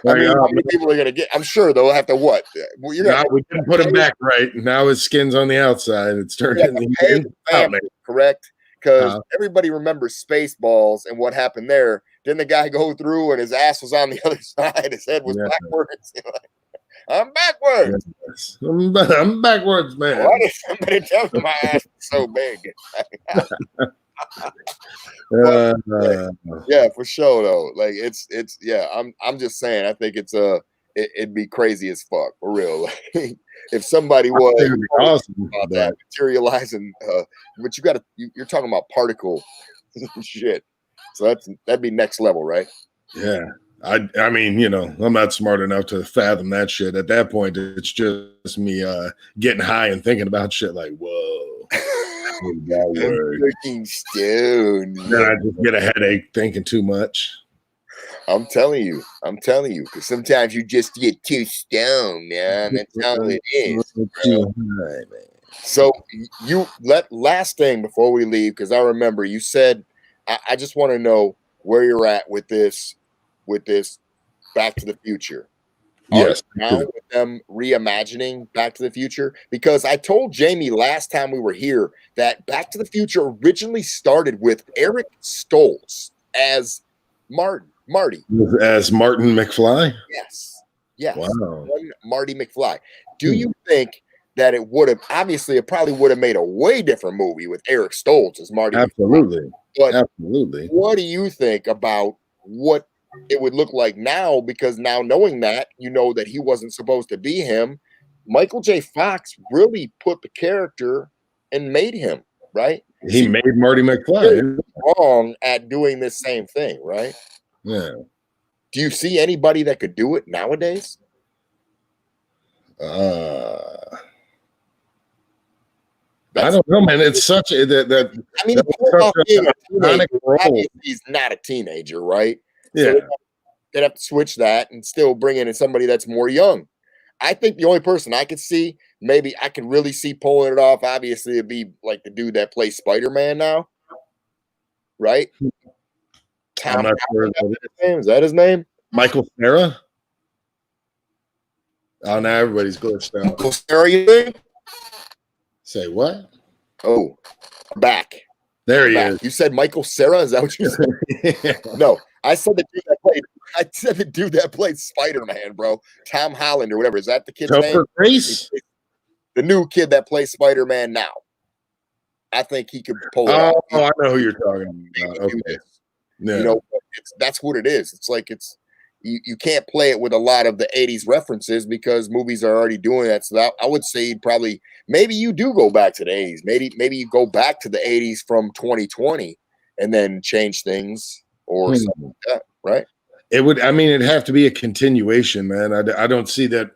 I mean, how many people are going to get? I'm sure they'll have to what? We didn't put him back right. Now his skin's on the outside. It's turning the family, correct? Because everybody remembers Spaceballs and what happened there. Didn't the guy go through and his ass was on the other side? His head was backwards. I'm backwards. Yes. I'm backwards, man. Why did somebody tell me my ass is so big? Yeah, for sure though. Like it's I'm just saying. I think it'd be crazy as fuck for real. Like, if somebody was awesome about that materializing, but you're talking about particle shit. So that'd be next level, right? Yeah. I mean, you know, I'm not smart enough to fathom that shit. At that point, it's just me getting high and thinking about shit like, whoa. Looking stoned. Then I just get a headache thinking too much. I'm telling you, because sometimes you just get too stoned, man. That's how it is. So last thing before we leave, because I remember you said, I just want to know where you're at with this Back to the Future. Yes. Now with them reimagining Back to the Future, because I told Jamie last time we were here that Back to the Future originally started with Eric Stoltz as Marty. As Martin McFly? Yes. Wow. Marty McFly. Do you think that it probably would have made a way different movie with Eric Stoltz as Marty Absolutely. McFly. But absolutely. What do you think about what it would look like now? Because now knowing that, you know that he wasn't supposed to be him. Michael J. Fox really put the character and made him, right? He made Marty McFly. Wrong at doing this same thing, right? Yeah. Do you see anybody that could do it nowadays? I don't know, man. It's such a he's not a teenager, right? Yeah. So they'd have to switch that and still bring in somebody that's more young. I think the only person I could see, maybe I could really see pulling it off, obviously, it'd be like the dude that plays Spider-Man now, right? I'm not sure. Is that his name? Michael Cera? Oh, now everybody's glitched out. Michael Cera, you think? Say what? Oh, back. There he is. You said Michael Cera? Is that what you said? No, I said the dude that played. I said the dude that played Spider-Man, bro. Tom Holland or whatever. Is that the kid's name? Grace? The new kid that plays Spider-Man now. I think he could pull it off. Oh, I know who you're talking about. Okay. Yeah. You know, that's what it is. It's like you can't play it with a lot of the 80s references because movies are already doing that. So I would say probably maybe you do go back to the 80s. Maybe you go back to the 80s from 2020 and then change things or something like that, right? It'd have to be a continuation, man. I don't see that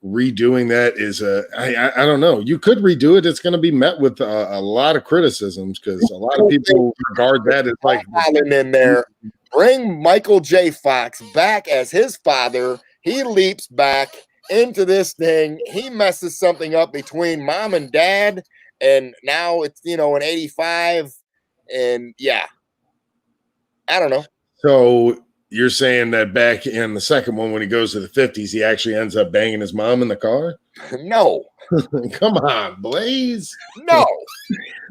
redoing that is I don't know. You could redo it. It's going to be met with a lot of criticisms because a lot of people regard that as like in there. Bring Michael J. Fox back as his father. He leaps back into this thing. He messes something up between mom and dad, and now it's in 85, and yeah, I don't know. So you're saying that back in the second one, when he goes to the 50s, he actually ends up banging his mom in the car? No. Come on, Blaze. No.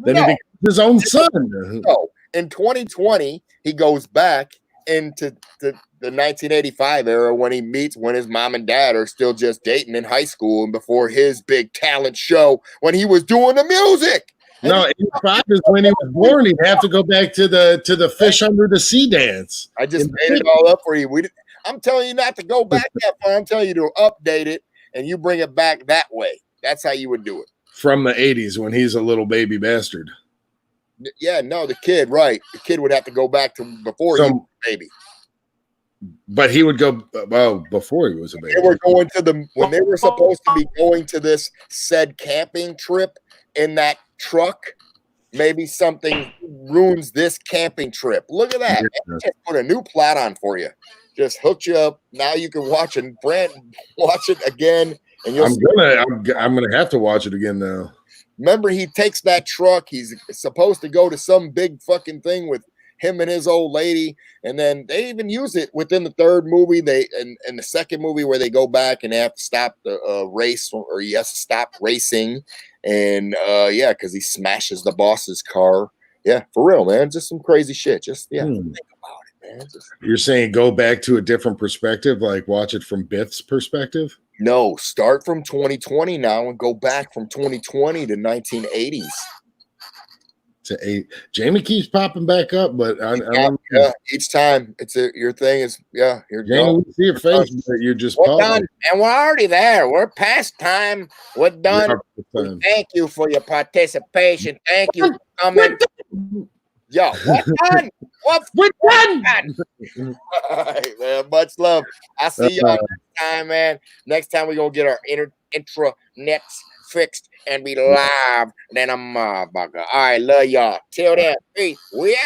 Then he becomes his own son. No. In 2020, he goes back into the 1985 era when his mom and dad are still just dating in high school and before his big talent show when he was doing the music. No, 85 is when he was born. He'd have to go back to the fish under the sea dance. I just made it all up for you. I'm telling you not to go back that far. I'm telling you to update it and you bring it back that way. That's how you would do it. From the 80s when he's a little baby bastard. Yeah, no, the kid, right. The kid would have to go back to before he was a baby. But he would go before he was a baby. They were going when they were supposed to be going to this said camping trip in that truck. Maybe something ruins this camping trip. Look at that. Yeah. Just put a new plot on for you. Just hooked you up. Now you can watch it again. And I'm gonna have to watch it again now. Remember, he takes that truck. He's supposed to go to some big fucking thing with him and his old lady. And then they even use it within the third movie. In the second movie where they go back and they have to stop the race, or he has to stop racing. And because he smashes the boss's car. Yeah, for real, man. Just some crazy shit. Just think about it, man. You're saying go back to a different perspective, like watch it from Biff's perspective? No, start from 2020 now and go back from 2020 to 1980s. Jamie keeps popping back up, but each time your thing is Jamie, we see your face, but you're just done, and we're already there. We're past time. We're done. Thank you for your participation. Thank you for coming. Yo, we're done. We're done. All right, man. Much love. I'll see y'all next time, man. Next time we're gonna get our intranets fixed and be live than a motherfucker. All right, love y'all. Till then, peace. We out.